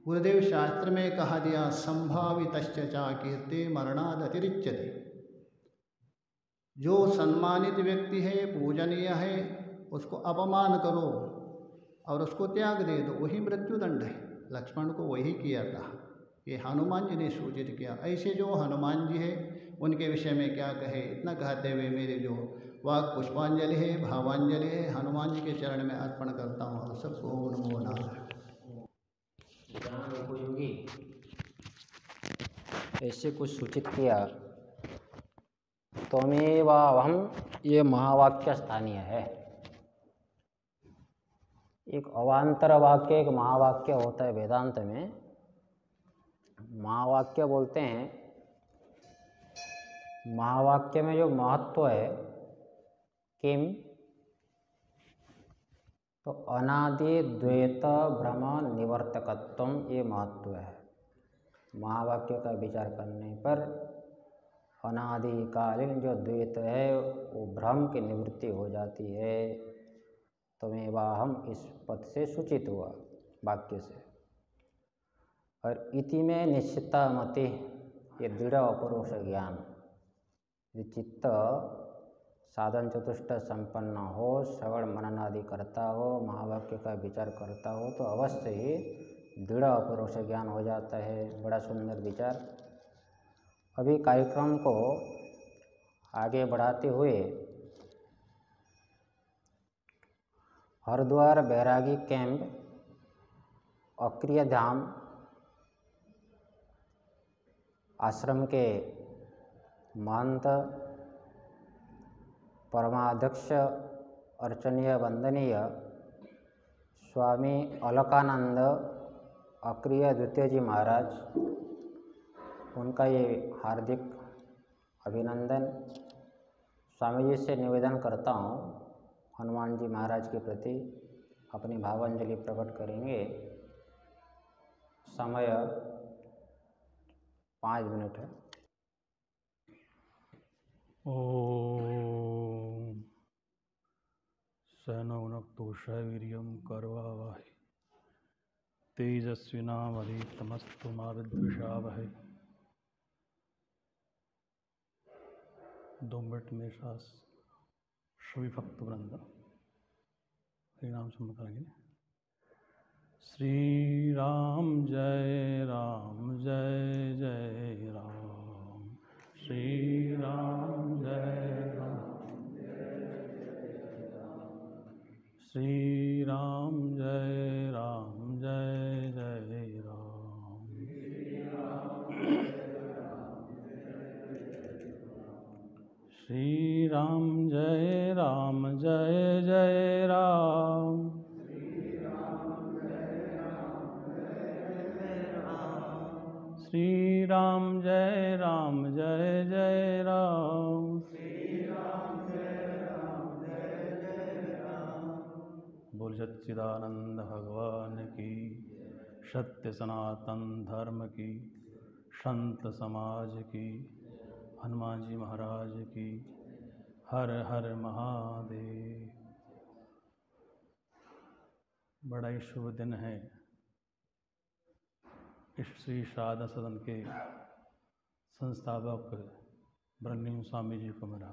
गुरुदेव शास्त्र में कहा दिया संभावितश्च चा कीर्ति मरणाद अतिरिच्यते, जो सम्मानित व्यक्ति है, पूजनीय है, उसको अपमान करो और उसको त्याग दे दो, वही मृत्युदंड है। लक्ष्मण को वही किया था, ये हनुमान जी ने सूचित किया। ऐसे जो हनुमान जी है उनके विषय में क्या कहे, इतना कहते हुए मेरे जो वाक पुष्पांजलि है, भावांजलि है, हनुमान जी के चरण में अर्पण करता हूँ। और सबको नमो नारायण। ज्ञान उपयोगी ऐसे कुछ सूचित किया। त्वमेवाहम ये महावाक्य स्थानीय है। एक अवान्तर वाक्य, एक महावाक्य होता है वेदांत में। महावाक्य बोलते हैं, महावाक्य में जो महत्व है किम, तो अनादि द्वैत भ्रम निवर्तकत्व, ये महत्व है। महावाक्य का विचार करने पर अनादिकालीन जो द्वैत है वो भ्रम की निवृत्ति हो जाती है। त्वमेवाहम इस पद से सूचित हुआ वाक्य से। और इति में निश्चिता मति, ये दृढ़ अपरोक्ष ज्ञान, यदि चित्त साधन चतुष्ट संपन्न हो, श्रवण मनन आदि करता हो, महावाक्य का विचार करता हो, तो अवश्य ही दृढ़ अपरोक्ष ज्ञान हो जाता है। बड़ा सुंदर विचार। अभी कार्यक्रम को आगे बढ़ाते हुए हरिद्वार बैरागी कैंप, अक्रिय धाम आश्रम के महंत परमाध्यक्ष अर्चनीय वंदनीय स्वामी अलकानंद अक्रिय द्वितीय जी महाराज, उनका ये हार्दिक अभिनंदन। स्वामी जी से निवेदन करता हूँ, हनुमान जी महाराज के प्रति अपनी भावांजलि प्रकट करेंगे। समय 5 मिनट है। ओम सहनौ भुनक्तु वीर्यं करवावहै तेजस्विनावधीतमस्तु मा विद्विषावहै। 2 मिनट में सास सभी भक्त वृंद हरि नाम सुन करेंगे। श्री राम जय जय राम, श्री राम जय राम, श्री राम जय राम, जय जय राम, श्री राम जय राम, जय जय राम, श्री राम जय राम, जय जय राम, बोल सच्चिदानंद भगवान की, सत्य सनातन धर्म की, संत समाज की, हनुमान जी महाराज की, हर हर महादेव। बड़ा ही शुभ दिन है। इस श्री साधना सदन के संस्थापक ब्रह्मलीन स्वामी जी को मेरा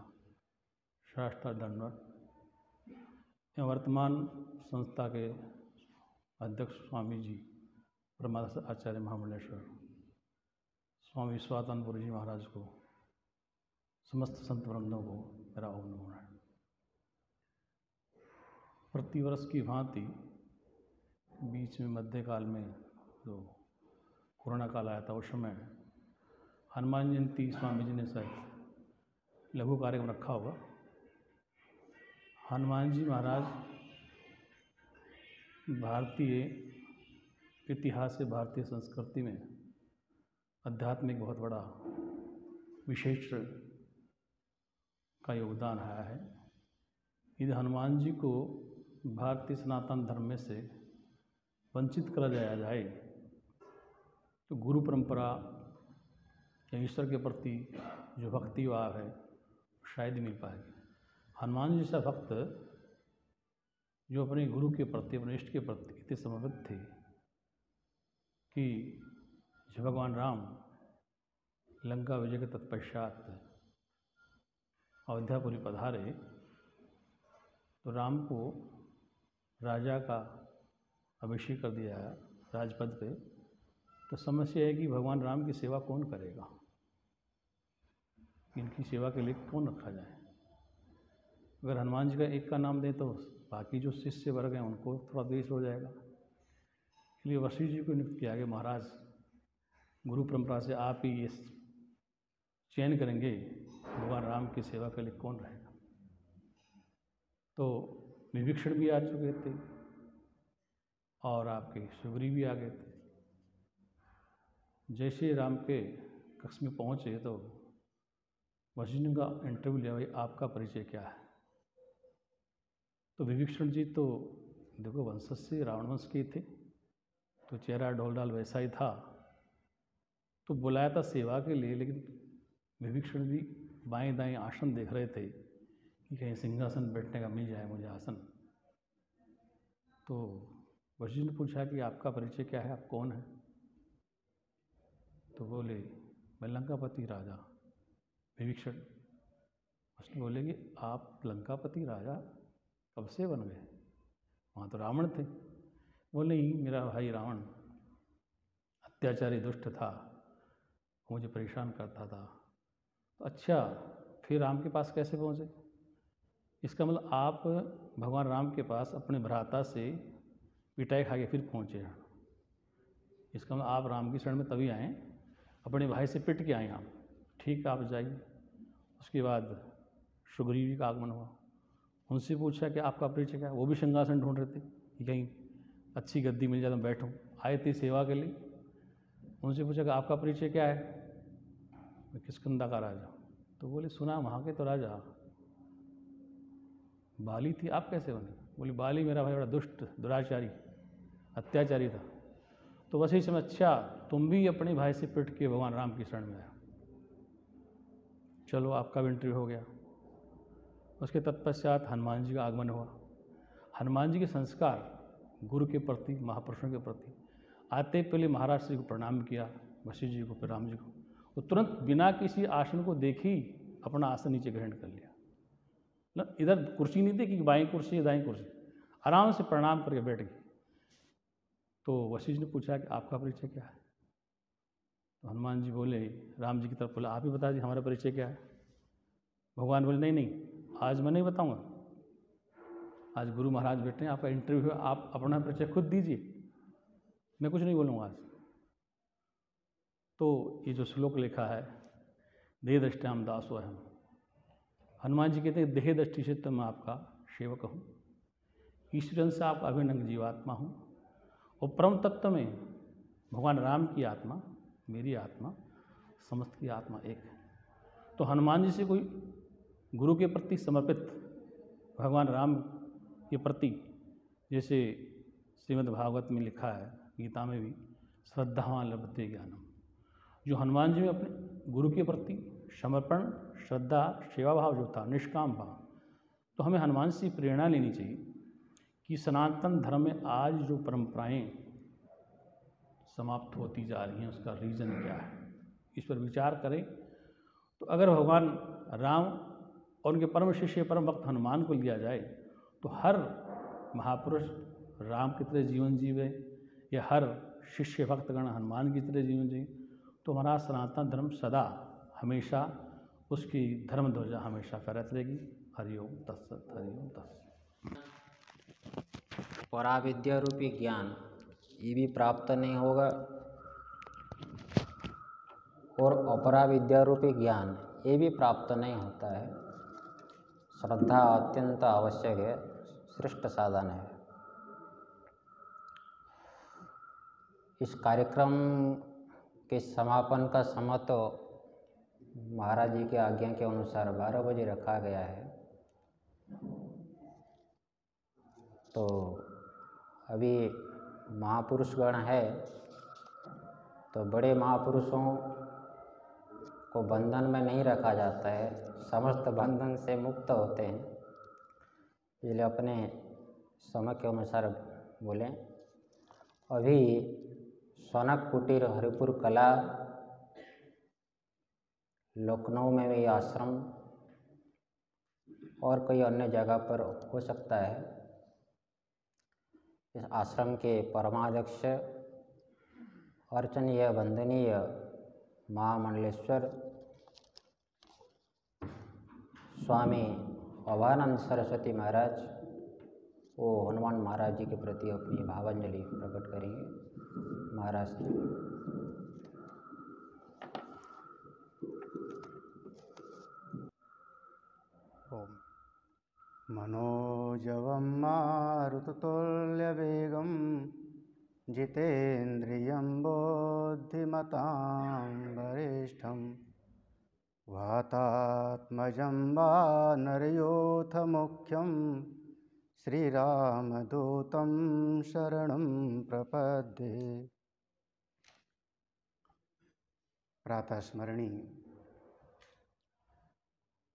साष्टांग दंडवत। वर्तमान संस्था के अध्यक्ष स्वामी जी परमानंद आचार्य महामंडलेश्वर स्वामी विश्वात्मानंद जी महाराज को, समस्त संत वृंदों को मेरा ओम नमो नारायण। प्रतिवर्ष की भांति बीच में मध्यकाल में जो कोरोना काल आया था, उस समय हनुमान जयंती स्वामी जी ने शायद लघु कार्यक्रम रखा होगा। हनुमान जी महाराज भारतीय इतिहास से, भारतीय संस्कृति में आध्यात्मिक बहुत बड़ा विशेष का योगदान आया है। यदि हनुमान जी को भारतीय सनातन धर्म में से वंचित करा जाए तो गुरु परंपरा या ईश्वर के प्रति जो भक्ति भाव है शायद ही मिल पाएगी। हनुमान जी जैसा भक्त जो अपने गुरु के प्रति, अपने इष्ट के प्रति इतने समर्पित थे कि जब भगवान राम लंका विजय के तत्पश्चात अयोध्यापुरी पधारे तो राम को राजा का अभिषेक कर दिया राजपद पे। तो समस्या है कि भगवान राम की सेवा कौन करेगा, इनकी सेवा के लिए कौन रखा जाए। अगर हनुमान जी का एक का नाम दें तो बाकी जो शिष्य वर्ग हैं उनको थोड़ा द्वेष हो जाएगा। इसलिए वशिष्ठ जी को नियुक्त किया कि महाराज गुरु परंपरा से आप ही ये चयन करेंगे भगवान राम की सेवा के लिए कौन रहेगा। तो विभीषण भी आ चुके थे और आपके सुग्रीव भी आ गए थे। जैसे राम के कक्ष में पहुँचे तो वशिष्ठ जी का इंटरव्यू लिया, भाई आपका परिचय क्या है। तो विभीषण जी तो देखो वंशज से, रावण वंश के थे, तो चेहरा ढोल ढाल वैसा ही था। तो बुलाया था सेवा के लिए, लेकिन विभीषण जी बाएं दाएं आसन देख रहे थे कि कहीं सिंहासन बैठने का मिल जाए मुझे आसन। तो वशिष्ठ ने पूछा कि आपका परिचय क्या है, आप कौन हैं। तो बोले मैं लंकापति राजा विभीषण। उसने बोले कि आप लंकापति राजा कब से बन गए, वहाँ तो रावण थे। बोले नहीं, मेरा भाई रावण अत्याचारी दुष्ट था, मुझे परेशान करता था। तो अच्छा, फिर राम के पास कैसे पहुँचे। इसका मतलब आप भगवान राम के पास अपने भ्राता से पिटाई खा के फिर पहुँचे हैं। इसका मतलब आप राम की शरण में तभी आए, अपने भाई से पिट के आए आप। ठीक, आप जाइए। उसके बाद सुग्रीव जी का आगमन हुआ। उनसे पूछा कि आपका परिचय क्या है। वो भी सिंहासन ढूंढ रहे थे कि कहीं अच्छी गद्दी मिल जाए तो बैठूं, आए थे सेवा के लिए। उनसे पूछा कि आपका परिचय क्या है। मैं किष्किंधा का राजा। तो बोले सुना वहाँ के तो राजा बाली थी, आप कैसे बने। बोले बाली मेरा भाई बड़ा दुष्ट, दुराचारी, अत्याचारी था। तो वशिष्ठ में, अच्छा तुम भी अपने भाई से पिट के भगवान राम की शरण में आए, चलो आपका भी इंटरव्यू हो गया। उसके तत्पश्चात हनुमान जी का आगमन हुआ। हनुमान जी के संस्कार गुरु के प्रति, महापुरुषों के प्रति, आते पहले महाराज श्री को प्रणाम किया, वशिष्ठ जी को, फिर राम जी को। वो तुरंत बिना किसी आसन को देखी अपना आसन नीचे ग्रहण कर लिया। मतलब इधर कुर्सी नहीं देखी कि बाईं कुर्सी या दाईं कुर्सी, आराम से प्रणाम करके बैठ गए। तो वशिष्ठ ने पूछा कि आपका परिचय क्या है? तो हनुमान जी बोले, राम जी की तरफ बोले, आप ही बता दीजिए हमारा परिचय क्या है। भगवान बोले, नहीं नहीं, आज मैं नहीं बताऊंगा, आज गुरु महाराज बैठे हैं, आपका इंटरव्यू है, आप अपना परिचय खुद दीजिए, मैं कुछ नहीं बोलूँगा आज। तो ये जो श्लोक लिखा है, देह दृष्टाम दासो अहम, हनुमान जी कहते हैं देह दृष्टि से तो मैं आपका सेवक हूँ, ईश्वरन से आप अभिन्न जीवात्मा हूँ, और परम तत्व में भगवान राम की आत्मा, मेरी आत्मा, समस्त की आत्मा एक है। तो हनुमान जी से कोई गुरु के प्रति समर्पित, भगवान राम के प्रति, जैसे श्रीमद् भागवत में लिखा है, गीता में भी, श्रद्धावान लभते ज्ञानम, जो हनुमान जी में अपने गुरु के प्रति समर्पण, श्रद्धा, सेवा भाव जो था, निष्काम भाव, तो हमें हनुमान से प्रेरणा लेनी चाहिए कि सनातन धर्म में आज जो परंपराएं समाप्त होती जा रही हैं, उसका रीज़न क्या है, इस पर विचार करें। तो अगर भगवान राम और उनके परम शिष्य, परम भक्त हनुमान को लिया जाए, तो हर महापुरुष राम की तरह जीवन जीवे, या हर शिष्य भक्तगण हनुमान की तरह जीवन जिए, तो हमारा सनातन धर्म सदा हमेशा, उसकी धर्म ध्वजा हमेशा फहरत रहेगी। हरिओम तत्सत, हरिओम तत्सत। पराविद्या रूपी ज्ञान ये भी प्राप्त नहीं होगा, और अपराविद्या रूपी ज्ञान ये भी प्राप्त नहीं होता है। श्रद्धा अत्यंत आवश्यक है, श्रेष्ठ साधन है। इस कार्यक्रम के समापन का समय तो महाराज जी की आज्ञा के अनुसार 12 बजे रखा गया है। तो अभी महापुरुषगण है, तो बड़े महापुरुषों को बंधन में नहीं रखा जाता है, समस्त बंधन से मुक्त होते हैं, इसलिए अपने समय के अनुसार बोलें। अभी सोनक कुटीर, हरिपुर कला, लखनऊ में भी आश्रम और कई अन्य जगह पर हो सकता है। इस आश्रम के परमाध्यक्ष अर्चनीय वंदनीय महामंडलेश्वर स्वामी अभानंद सरस्वती महाराज, वो हनुमान महाराज जी के प्रति अपनी भावांजलि प्रकट करेंगे। महाराज ओम मनोजवं मारुततुल्यवेगं जितेन्द्रियं बुद्धिमतां वरिष्ठं वातात्मजं वानरयोथमुख्यं श्रीरामदूतं शरणं प्रपद्ये। प्रातः स्मरणी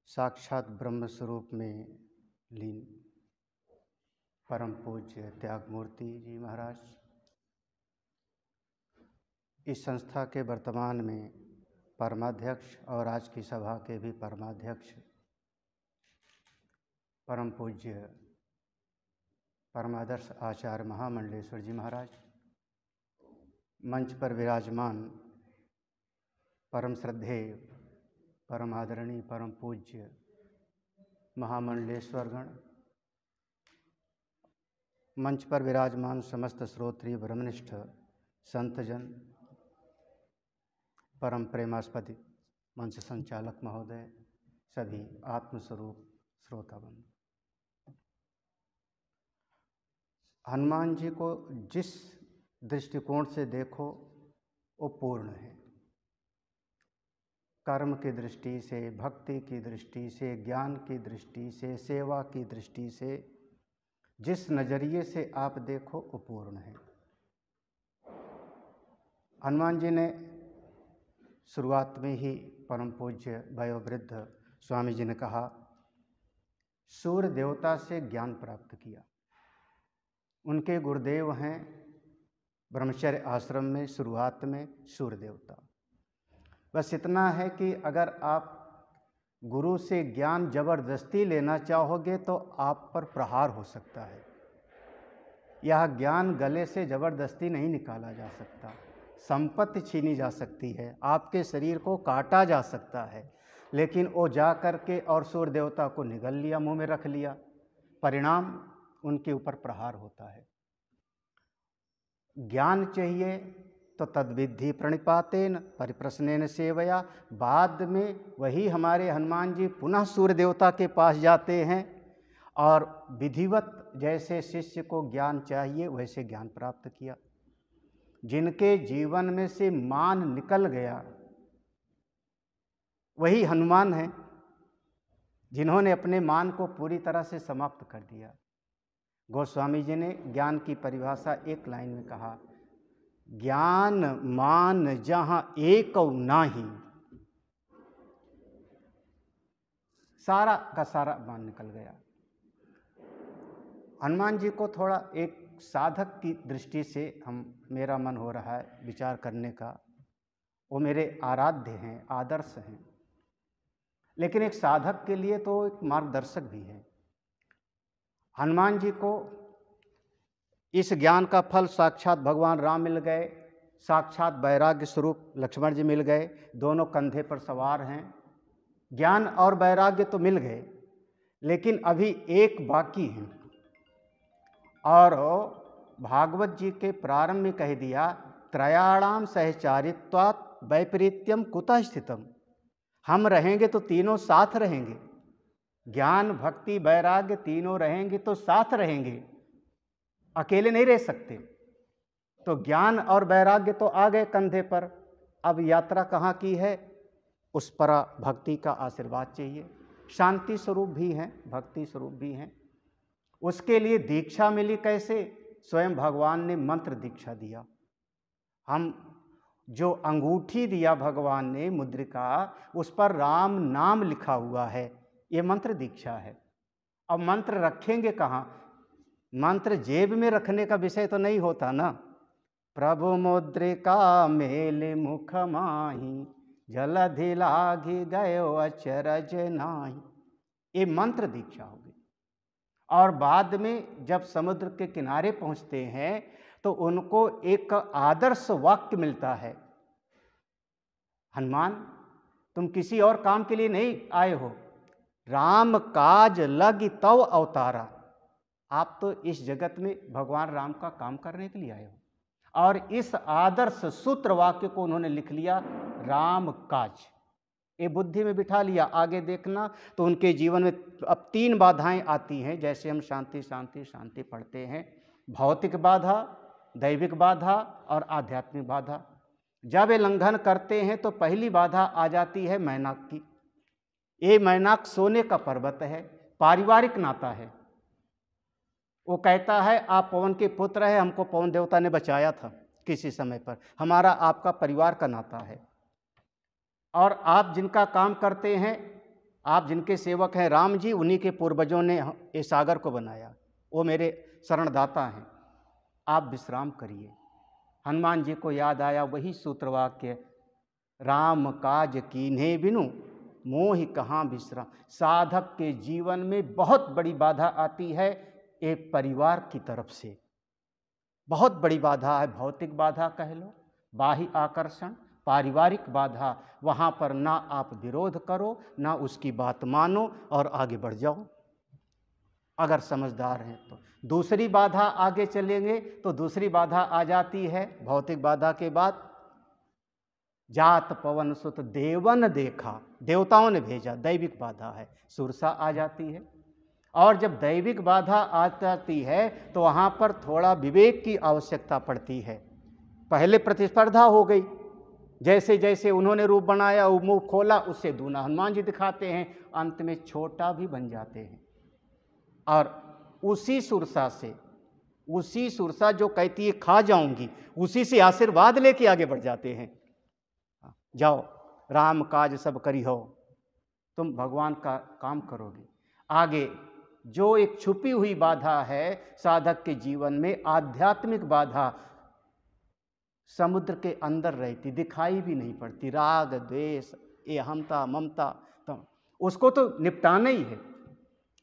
साक्षात ब्रह्म स्वरूप में लीन परम पूज्य त्यागमूर्ति जी महाराज, इस संस्था के वर्तमान में परमाध्यक्ष और आज की सभा के भी परमाध्यक्ष परम पूज्य परमादर्श आचार्य महामंडलेश्वर जी महाराज, मंच पर विराजमान परम श्रद्धेय, परम आदरणीय, परम पूज्य महामंडलेश्वरगण, मंच पर विराजमान समस्त श्रोत्रिय ब्रह्मनिष्ठ संतजन, परम प्रेमास्पद मंच संचालक महोदय, सभी आत्मस्वरूप श्रोतागण। हनुमान जी को जिस दृष्टिकोण से देखो वो पूर्ण है। कर्म की दृष्टि से, भक्ति की दृष्टि से, ज्ञान की दृष्टि से, सेवा की दृष्टि से, जिस नज़रिए से आप देखो वो पूर्ण है। हनुमान जी ने शुरुआत में ही परम पूज्य वयोवृद्ध स्वामी जी ने कहा, सूर्य देवता से ज्ञान प्राप्त किया। उनके गुरुदेव हैं ब्रह्मचर्य आश्रम में शुरुआत में सूर्य देवता। बस इतना है कि अगर आप गुरु से ज्ञान जबरदस्ती लेना चाहोगे तो आप पर प्रहार हो सकता है। यह ज्ञान गले से जबरदस्ती नहीं निकाला जा सकता। संपत्ति छीनी जा सकती है, आपके शरीर को काटा जा सकता है, लेकिन वो जा कर के और सूर्य देवता को निगल लिया, मुंह में रख लिया, परिणाम उनके ऊपर प्रहार होता है। ज्ञान चाहिए तो तद्विधि प्रणिपातेन परिप्रश्नेन सेवया। बाद में वही हमारे हनुमान जी पुनः सूर्य देवता के पास जाते हैं और विधिवत जैसे शिष्य को ज्ञान चाहिए वैसे ज्ञान प्राप्त किया। जिनके जीवन में से मान निकल गया वही हनुमान हैं, जिन्होंने अपने मान को पूरी तरह से समाप्त कर दिया। गोस्वामी जी ने ज्ञान की परिभाषा एक लाइन में कहा, ज्ञान मान जहाँ एक नाही। सारा का सारा मान निकल गया। हनुमान जी को थोड़ा एक साधक की दृष्टि से मेरा मन हो रहा है विचार करने का। वो मेरे आराध्य हैं, आदर्श हैं, लेकिन एक साधक के लिए तो एक मार्गदर्शक भी है। हनुमान जी को इस ज्ञान का फल साक्षात भगवान राम मिल गए, साक्षात वैराग्य स्वरूप लक्ष्मण जी मिल गए, दोनों कंधे पर सवार हैं। ज्ञान और वैराग्य तो मिल गए, लेकिन अभी एक बाकी है। और भागवत जी के प्रारंभ में कह दिया, त्रयाणाम सहचारित्वात् वैपरीत्यम कुतः स्थितम। हम रहेंगे तो तीनों साथ रहेंगे, ज्ञान भक्ति वैराग्य तीनों रहेंगे तो साथ रहेंगे, अकेले नहीं रह सकते। तो ज्ञान और वैराग्य तो आ गए कंधे पर, अब यात्रा कहाँ की है? उस पर भक्ति का आशीर्वाद चाहिए। शांति स्वरूप भी हैं, भक्ति स्वरूप भी हैं। उसके लिए दीक्षा मिली कैसे? स्वयं भगवान ने मंत्र दीक्षा दिया। हम जो अंगूठी दिया भगवान ने मुद्रिका, उस पर राम नाम लिखा हुआ है, ये मंत्र दीक्षा है। अब मंत्र रखेंगे कहाँ? मंत्र जेब में रखने का विषय तो नहीं होता ना। प्रभु मुद्रिका मेले मुख माही, जलधि लागी गयो अचरज नाही। ये मंत्र दीक्षा होगी। और बाद में जब समुद्र के किनारे पहुंचते हैं तो उनको एक आदर्श वाक्य मिलता है, हनुमान तुम किसी और काम के लिए नहीं आए हो, राम काज लग तव अवतारा। आप तो इस जगत में भगवान राम का काम करने के लिए आए हो। और इस आदर्श सूत्र वाक्य को उन्होंने लिख लिया, राम काज। ये बुद्धि में बिठा लिया। आगे देखना तो उनके जीवन में अब 3 बाधाएं आती हैं। जैसे हम शांति शांति शांति पढ़ते हैं, भौतिक बाधा, दैविक बाधा और आध्यात्मिक बाधा। जब ये लंघन करते हैं तो पहली बाधा आ जाती है मैनाक की। ये मैनाक सोने का पर्वत है, पारिवारिक नाता है। वो कहता है आप पवन के पुत्र हैं, हमको पवन देवता ने बचाया था किसी समय पर, हमारा आपका परिवार का नाता है। और आप जिनका काम करते हैं, आप जिनके सेवक हैं राम जी, उन्हीं के पूर्वजों ने इस सागर को बनाया, वो मेरे शरणदाता हैं, आप विश्राम करिए। हनुमान जी को याद आया वही सूत्रवाक्य, राम काज कीन्हे बिनु मोहि कहाँ विश्राम। साधक के जीवन में बहुत बड़ी बाधा आती है एक परिवार की तरफ से, बहुत बड़ी बाधा है। भौतिक बाधा कह लो, बाह्य आकर्षण, पारिवारिक बाधा। वहाँ पर ना आप विरोध करो, ना उसकी बात मानो और आगे बढ़ जाओ अगर समझदार हैं तो। दूसरी बाधा आगे चलेंगे तो दूसरी बाधा आ जाती है भौतिक बाधा के बाद, जात पवन सुत देवन देखा, देवताओं ने भेजा, दैविक बाधा है, सुरसा आ जाती है। और जब दैविक बाधा आ जाती है तो वहाँ पर थोड़ा विवेक की आवश्यकता पड़ती है। पहले प्रतिस्पर्धा हो गई, जैसे जैसे उन्होंने रूप बनाया, वो मुँह खोला, उससे दूना हनुमान जी दिखाते हैं, अंत में छोटा भी बन जाते हैं। और उसी सुरसा से उसी सुरसा जो कहती है खा जाऊंगी, उसी से आशीर्वाद लेके आगे बढ़ जाते हैं। जाओ राम काज सब करी हो, तुम भगवान का काम करोगे। आगे जो एक छुपी हुई बाधा है साधक के जीवन में, आध्यात्मिक बाधा, समुद्र के अंदर रहती, दिखाई भी नहीं पड़ती, राग द्वेष, ये अहमता ममता, तो उसको तो निपटाना ही है।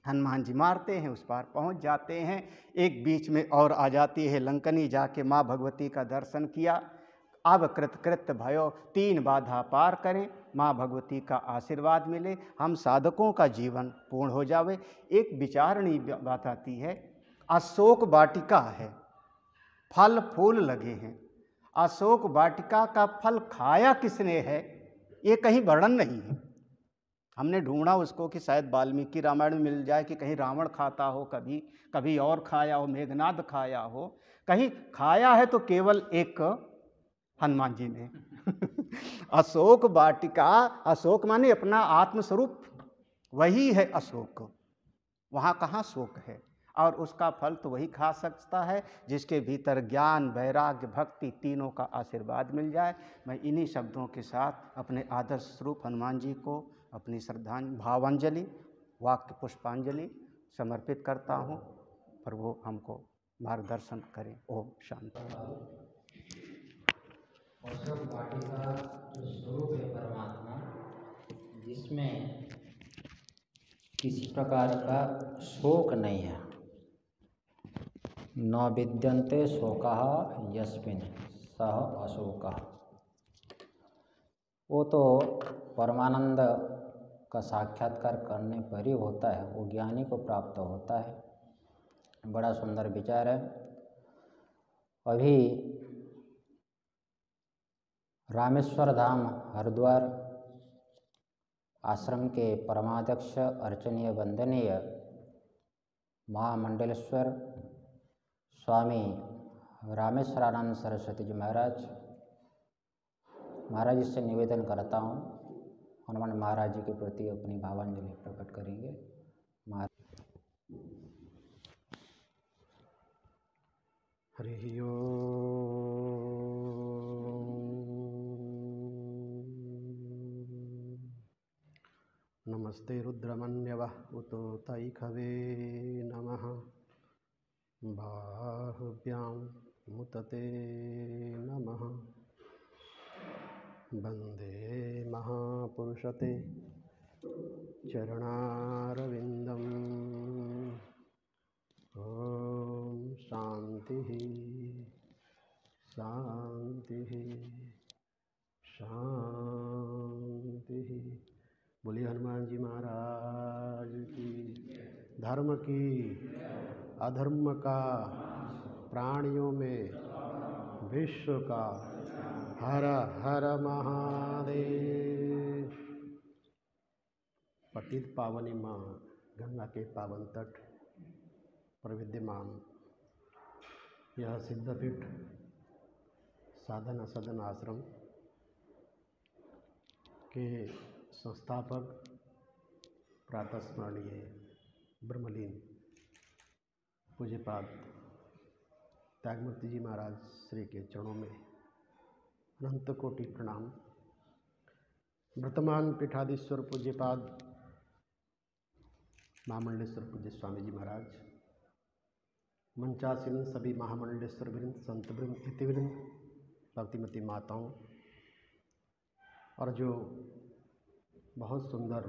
हनुमान जी मारते हैं, उस पार पहुंच जाते हैं। एक बीच में और आ जाती है लंकनी, जाके माँ भगवती का दर्शन किया। अब कृतकृत्य भयो, 3 बाधा पार करें, माँ भगवती का आशीर्वाद मिले, हम साधकों का जीवन पूर्ण हो जावे। एक विचारणीय बात आती है, अशोक वाटिका है, फल फूल लगे हैं, अशोक वाटिका का फल खाया किसने है ये कहीं वर्णन नहीं है। हमने ढूंढा उसको कि शायद वाल्मीकि रामायण में मिल जाए कि कहीं रावण खाता हो, कभी और खाया हो, मेघनाद खाया हो, कहीं खाया है तो केवल एक हनुमान जी ने। अशोक वाटिका, अशोक माने अपना आत्मस्वरूप, वही है अशोक, वहाँ कहाँ शोक है। और उसका फल तो वही खा सकता है जिसके भीतर ज्ञान, वैराग्य, भक्ति तीनों का आशीर्वाद मिल जाए। मैं इन्हीं शब्दों के साथ अपने आदर्श स्वरूप हनुमान जी को अपनी श्रद्धांजलि, भावांजलि, वाक्य पुष्पांजलि समर्पित करता हूँ। प्रभु हमको मार्गदर्शन करें। ओम शांति। अशोक वाटिका जो स्वरूप है परमात्मा, जिसमें किसी प्रकार का शोक नहीं है। न विद्यन्ते शोकः यस्मिन् सः अशोकः। वो तो परमानंद का साक्षात्कार करने पर ही होता है, वो ज्ञानी को प्राप्त होता है। बड़ा सुंदर विचार है। अभी रामेश्वर धाम हरिद्वार आश्रम के परमाध्यक्ष अर्चनीय वंदनीय महामंडलेश्वर स्वामी रामेश्वरानंद सरस्वती जी महाराज जी से निवेदन करता हूँ, हनुमान महाराज जी के प्रति अपनी भावांजलि प्रकट करेंगे। हरि ओम। नमस्ते रुद्रमन्यवः उतो तैखवे नमः। बाहुभ्यां मुतते नमः। वन्दे महापुरुषते चरणारविन्दम्। ॐ शान्तिः शान्तिः शान्तिः। बोलिए हनुमान जी महाराज की। धर्म की, अधर्म का, प्राणियों में विश्व का, हर हर महादेव। पतित पावनी माँ गंगा के पावन तट पर विद्यमान यह सिद्धपीठ साधना सदन आश्रम के संस्थापक प्रातस्मरणीय ब्रह्मलीन पूज्यपाद त्यागमूर्ति जी महाराज श्री के चरणों में अनंत कोटि प्रणाम। वर्तमान पीठाधीश्वर पूज्यपाद महामंडलेश्वर पूज्य स्वामी जी महाराज, मंचासीन सभी महामंडलेश्वर वृंद, संत वृंद, इतिवृंद, भक्तिमती माताओं, और जो बहुत सुंदर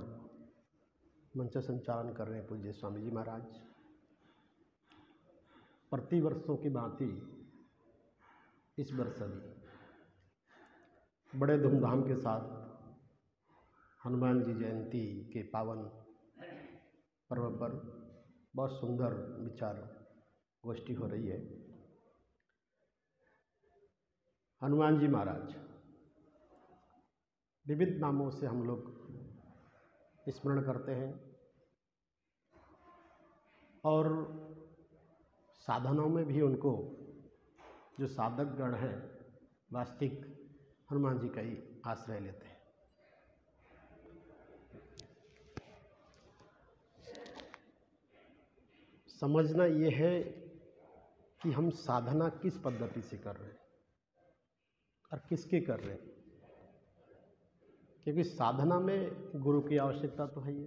मंच संचालन कर रहे हैं पूज्य स्वामी जी महाराज। प्रति वर्षों की भांति इस वर्ष भी बड़े धूमधाम के साथ हनुमान जी जयंती के पावन पर्व पर बहुत सुंदर विचार गोष्ठी हो रही है। हनुमान जी महाराज विविध नामों से हम लोग स्मरण करते हैं और साधनों में भी उनको, जो साधक गण हैं, वास्तविक हनुमान जी का ही आश्रय लेते हैं। समझना ये है कि हम साधना किस पद्धति से कर रहे हैं और किसके कर रहे हैं, क्योंकि साधना में गुरु की आवश्यकता तो है ही,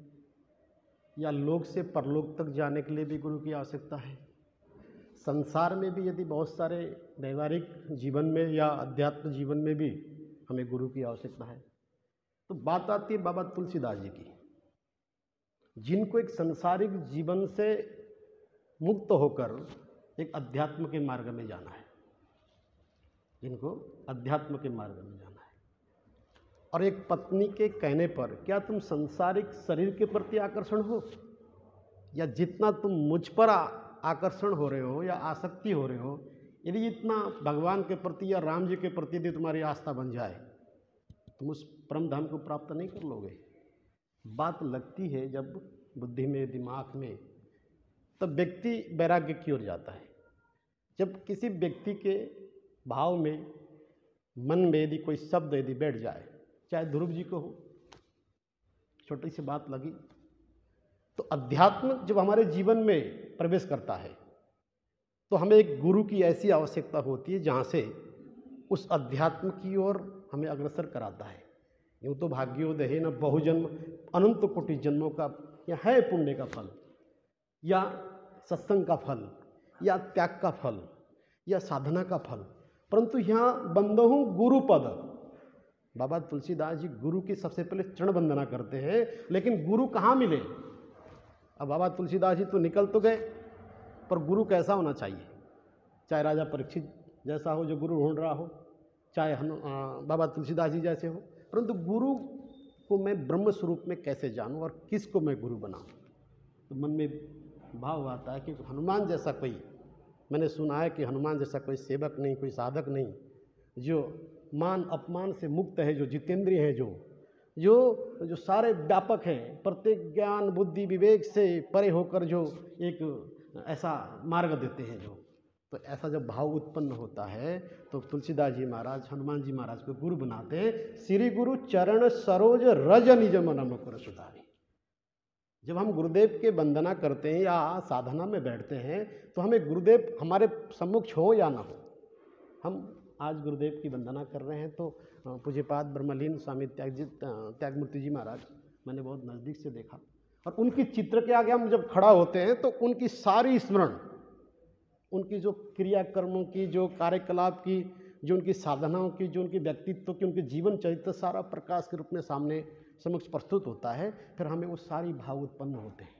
या लोक से परलोक तक जाने के लिए भी गुरु की आवश्यकता है। संसार में भी यदि बहुत सारे व्यवहारिक जीवन में या अध्यात्म जीवन में भी हमें गुरु की आवश्यकता है, तो बात आती है बाबा तुलसीदास जी की, जिनको एक सांसारिक जीवन से मुक्त होकर एक अध्यात्म के मार्ग में जाना है, जिनको अध्यात्म के मार्ग में जाना है। और एक पत्नी के कहने पर क्या तुम सांसारिक शरीर के प्रति आकर्षण हो, या जितना तुम मुझ पर आकर्षण हो रहे हो या आसक्ति हो रहे हो, यदि इतना भगवान के प्रति या राम जी के प्रति यदि तुम्हारी आस्था बन जाए, तुम उस परम धाम को प्राप्त नहीं कर लोगे। बात लगती है जब बुद्धि में, दिमाग में, तब व्यक्ति वैराग्य की ओर जाता है। जब किसी व्यक्ति के भाव में, मन में यदि कोई शब्द यदि बैठ जाए, चाहे ध्रुव जी को हो, छोटी सी बात लगी, तो अध्यात्म जब हमारे जीवन में प्रवेश करता है तो हमें एक गुरु की ऐसी आवश्यकता होती है जहाँ से उस अध्यात्म की ओर हमें अग्रसर कराता है। यूँ तो भाग्योदय न बहुजन्म, अनंत कोटि जन्मों का या है पुण्य का फल, या सत्संग का फल, या त्याग का फल, या साधना का फल, परंतु यहाँ बंदहूँ गुरु पद। बाबा तुलसीदास जी गुरु की सबसे पहले चरण वंदना करते हैं, लेकिन गुरु कहाँ मिले? अब बाबा तुलसीदास जी तो निकल तो गए, पर गुरु कैसा होना चाहिए? चाहे राजा परीक्षित जैसा हो जो गुरु ढूंढ रहा हो, चाहे बाबा तुलसीदास जी जैसे हो, परंतु गुरु को मैं ब्रह्म स्वरूप में कैसे जानूं और किसको मैं गुरु बनाऊं? तो मन में भाव आता है कि हनुमान जैसा कोई, मैंने सुना है कि हनुमान जैसा कोई सेवक नहीं, कोई साधक नहीं, जो मान अपमान से मुक्त है, जो जितेंद्रिय है, जो सारे व्यापक हैं, प्रत्येक ज्ञान बुद्धि विवेक से परे होकर जो एक ऐसा मार्ग देते हैं, तो ऐसा जब भाव उत्पन्न होता है तो तुलसीदास जी महाराज हनुमान जी महाराज को गुरु बनाते हैं। श्री गुरु चरण सरोज रज निज मन मुकुर सुधारी। जब हम गुरुदेव के वंदना करते हैं या साधना में बैठते हैं तो हमें गुरुदेव हमारे सम्मुख हो या ना हो, हम आज गुरुदेव की वंदना कर रहे हैं तो पूज्यपाद ब्रह्मलीन स्वामी त्यागमूर्ति जी महाराज मैंने बहुत नज़दीक से देखा, और उनकी चित्र के आगे हम जब खड़ा होते हैं तो उनकी सारी स्मरण, उनकी जो क्रियाकर्मों की, जो कार्यकलाप की, जो उनकी साधनाओं की, जो उनके व्यक्तित्व की, उनके जीवन चरित्र सारा प्रकाश के रूप में सामने समक्ष प्रस्तुत होता है। फिर हमें वो सारी भाव उत्पन्न होते हैं।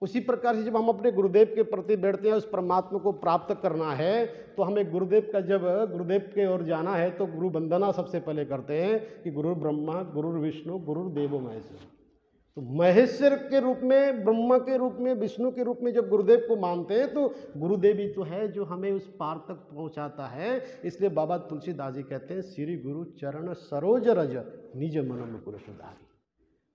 उसी प्रकार से जब हम अपने गुरुदेव के प्रति बैठते हैं, उस परमात्मा को प्राप्त करना है, तो हमें गुरुदेव का जब गुरुदेव के ओर जाना है तो गुरु वंदना सबसे पहले करते हैं कि गुरु ब्रह्मा गुरु विष्णु गुरु देवो महेश्वर। तो महेश्वर के रूप में, ब्रह्मा के रूप में, विष्णु के रूप में जब गुरुदेव को मानते हैं तो गुरुदेव ही तो है जो हमें उस पार तक पहुंचाता है। इसलिए बाबा तुलसीदास जी कहते हैं श्री गुरु चरण सरोज रज निज मन मुकुर सुधारी।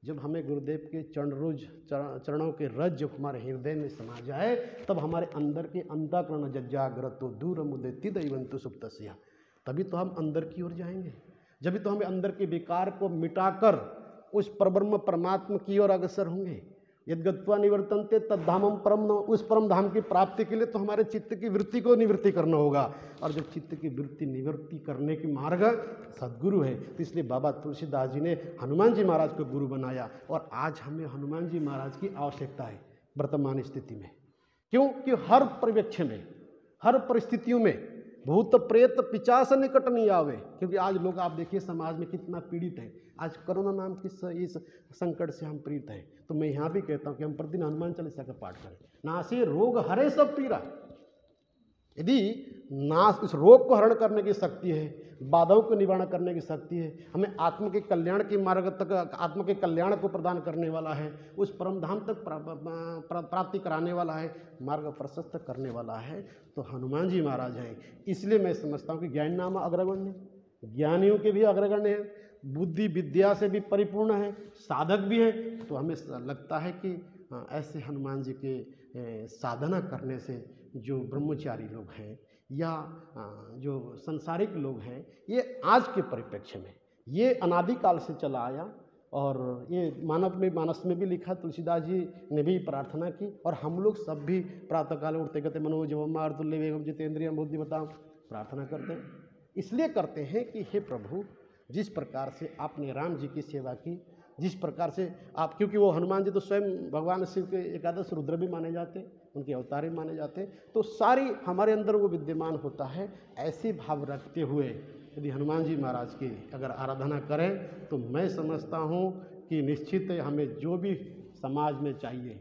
जब हमें गुरुदेव के चरणों के रज जब हमारे हृदय में समा जाए, तब हमारे अंदर के अंतःकरण जज्जाग्रतो दूर मुदेति दैवंतु सुप्तस्या, तभी तो हम अंदर की ओर जाएंगे। जब तो हमें अंदर के विकार को मिटाकर उस परब्रह्म परमात्मा की ओर अग्रसर होंगे। यद्गत्वा निवर्तन्ते तद्धामम परम, उस परम धाम की प्राप्ति के लिए तो हमारे चित्त की वृत्ति को निवृत्ति करना होगा, और जब चित्त की वृत्ति निवृत्ति करने की मार्ग सद्गुरु है। तो इसलिए बाबा तुलसीदास जी ने हनुमान जी महाराज को गुरु बनाया, और आज हमें हनुमान जी महाराज की आवश्यकता है वर्तमान स्थिति में। क्यों? कि हर परिप्रेक्ष्य में, हर परिस्थितियों में भूत प्रेत पिशाच निकट नहीं आवे। क्योंकि आज लोग आप देखिए समाज में कितना पीड़ित है। आज कोरोना नाम की इस संकट से हम पीड़ित हैं, तो मैं यहाँ भी कहता हूँ कि हम प्रतिदिन हनुमान चालीसा का पाठ करें। नासे रोग हरे सब पीड़ा। यदि नाश, इस रोग को हरण करने की शक्ति है, बाधाओं को निवारण करने की शक्ति है, हमें आत्मा के कल्याण के मार्ग तक, आत्मा के कल्याण को प्रदान करने वाला है, उस परम धाम तक प्राप्ति कराने वाला है, मार्ग प्रशस्त करने वाला है, तो हनुमान जी महाराज हैं। इसलिए मैं समझता हूँ कि ज्ञानी नाम अग्रगण्य, ज्ञानियों के भी अग्रगण्य है, बुद्धि विद्या से भी परिपूर्ण है, साधक भी है। तो हमें लगता है कि ऐसे हनुमान जी के साधना करने से जो ब्रह्मचारी लोग हैं या जो संसारिक लोग हैं, ये आज के परिप्रेक्ष्य में ये अनादिकाल से चला आया और ये मानस में भी लिखा, तुलसीदास जी ने भी प्रार्थना की, और हम लोग सब भी प्रातःकाल उठते कहते मनोजवम मारुतुल्य वेगम जितेंद्रियम बुद्धिमताम प्रार्थना करते हैं। इसलिए करते हैं कि हे प्रभु, जिस प्रकार से आपने राम जी की सेवा की, जिस प्रकार से आप, क्योंकि वो हनुमान जी तो स्वयं भगवान शिव के एकादश रुद्र भी माने जाते हैं, उनके अवतार भी माने जाते हैं, तो सारी हमारे अंदर वो विद्यमान होता है। ऐसे भाव रखते हुए यदि हनुमान जी महाराज की अगर आराधना करें तो मैं समझता हूँ कि निश्चित हमें जो भी समाज में चाहिए,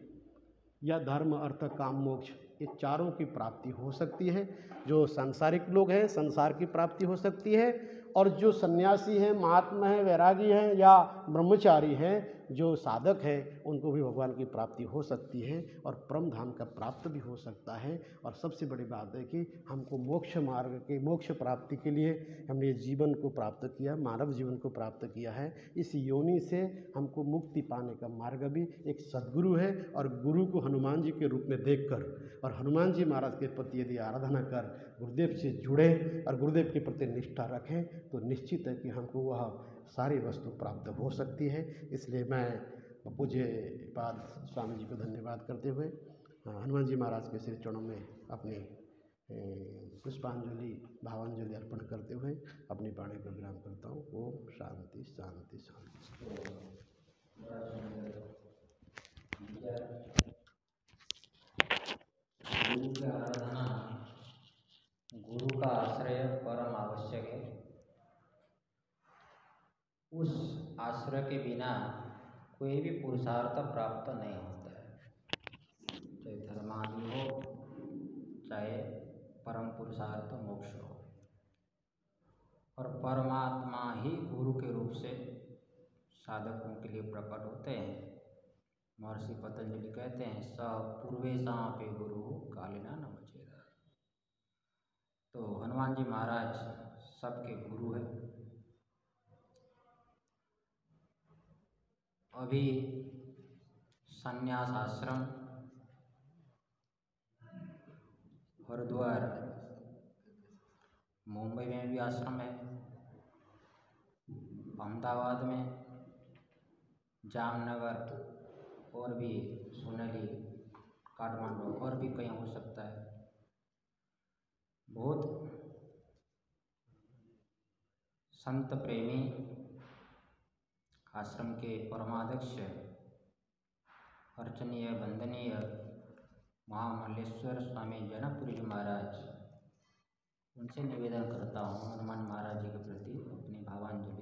या धर्म अर्थ काम मोक्ष, ये चारों की प्राप्ति हो सकती है। जो सांसारिक लोग हैं संसार की प्राप्ति हो सकती है, और जो सन्यासी हैं, महात्मा हैं, वैरागी हैं, या ब्रह्मचारी हैं, जो साधक हैं, उनको भी भगवान की प्राप्ति हो सकती है और परम धाम का प्राप्त भी हो सकता है। और सबसे बड़ी बात है कि हमको मोक्ष मार्ग के, मोक्ष प्राप्ति के लिए हमने जीवन को प्राप्त किया, मानव जीवन को प्राप्त किया है। इस योनि से हमको मुक्ति पाने का मार्ग भी एक सद्गुरु है, और गुरु को हनुमान जी के रूप में देखकर और हनुमान जी महाराज के प्रति यदि आराधना कर गुरुदेव से जुड़े और गुरुदेव के प्रति निष्ठा रखें तो निश्चित है कि हमको वह सारी वस्तु प्राप्त हो सकती है। इसलिए मैं पूज्य पाद स्वामी जी को धन्यवाद करते हुए हनुमान जी महाराज के श्री चरणों में अपनी पुष्पांजलि भावांजलि अर्पण करते हुए अपनी वाणी को विराम करता हूँ। ओम शांति शांति शांति। गुरु की आराधना, गुरु का आश्रय परम आवश्यक है। उस आश्रय के बिना कोई भी पुरुषार्थ प्राप्त नहीं होता है, चाहे धर्मादि हो, चाहे परम पुरुषार्थ मोक्ष हो। और परमात्मा ही गुरु के रूप से साधकों के लिए प्रकट होते हैं। महर्षि पतंजलि कहते हैं, स पूर्वेशां पे गुरु कालिना न मचेदा। तो हनुमान जी महाराज सबके गुरु हैं। अभी संन्यास आश्रम हरिद्वार, मुंबई में भी आश्रम है, अहमदाबाद में, जामनगर, और भी सोनेली, काठमांडू, और भी कहीं हो सकता है। बहुत संत प्रेमी आश्रम के परमाध्यक्ष अर्चनीय वंदनीय महामल्लेश्वर स्वामी जनकपुरी महाराज, उनसे निवेदन करता हूँ हनुमान महाराज जी के प्रति अपनी भावांजलि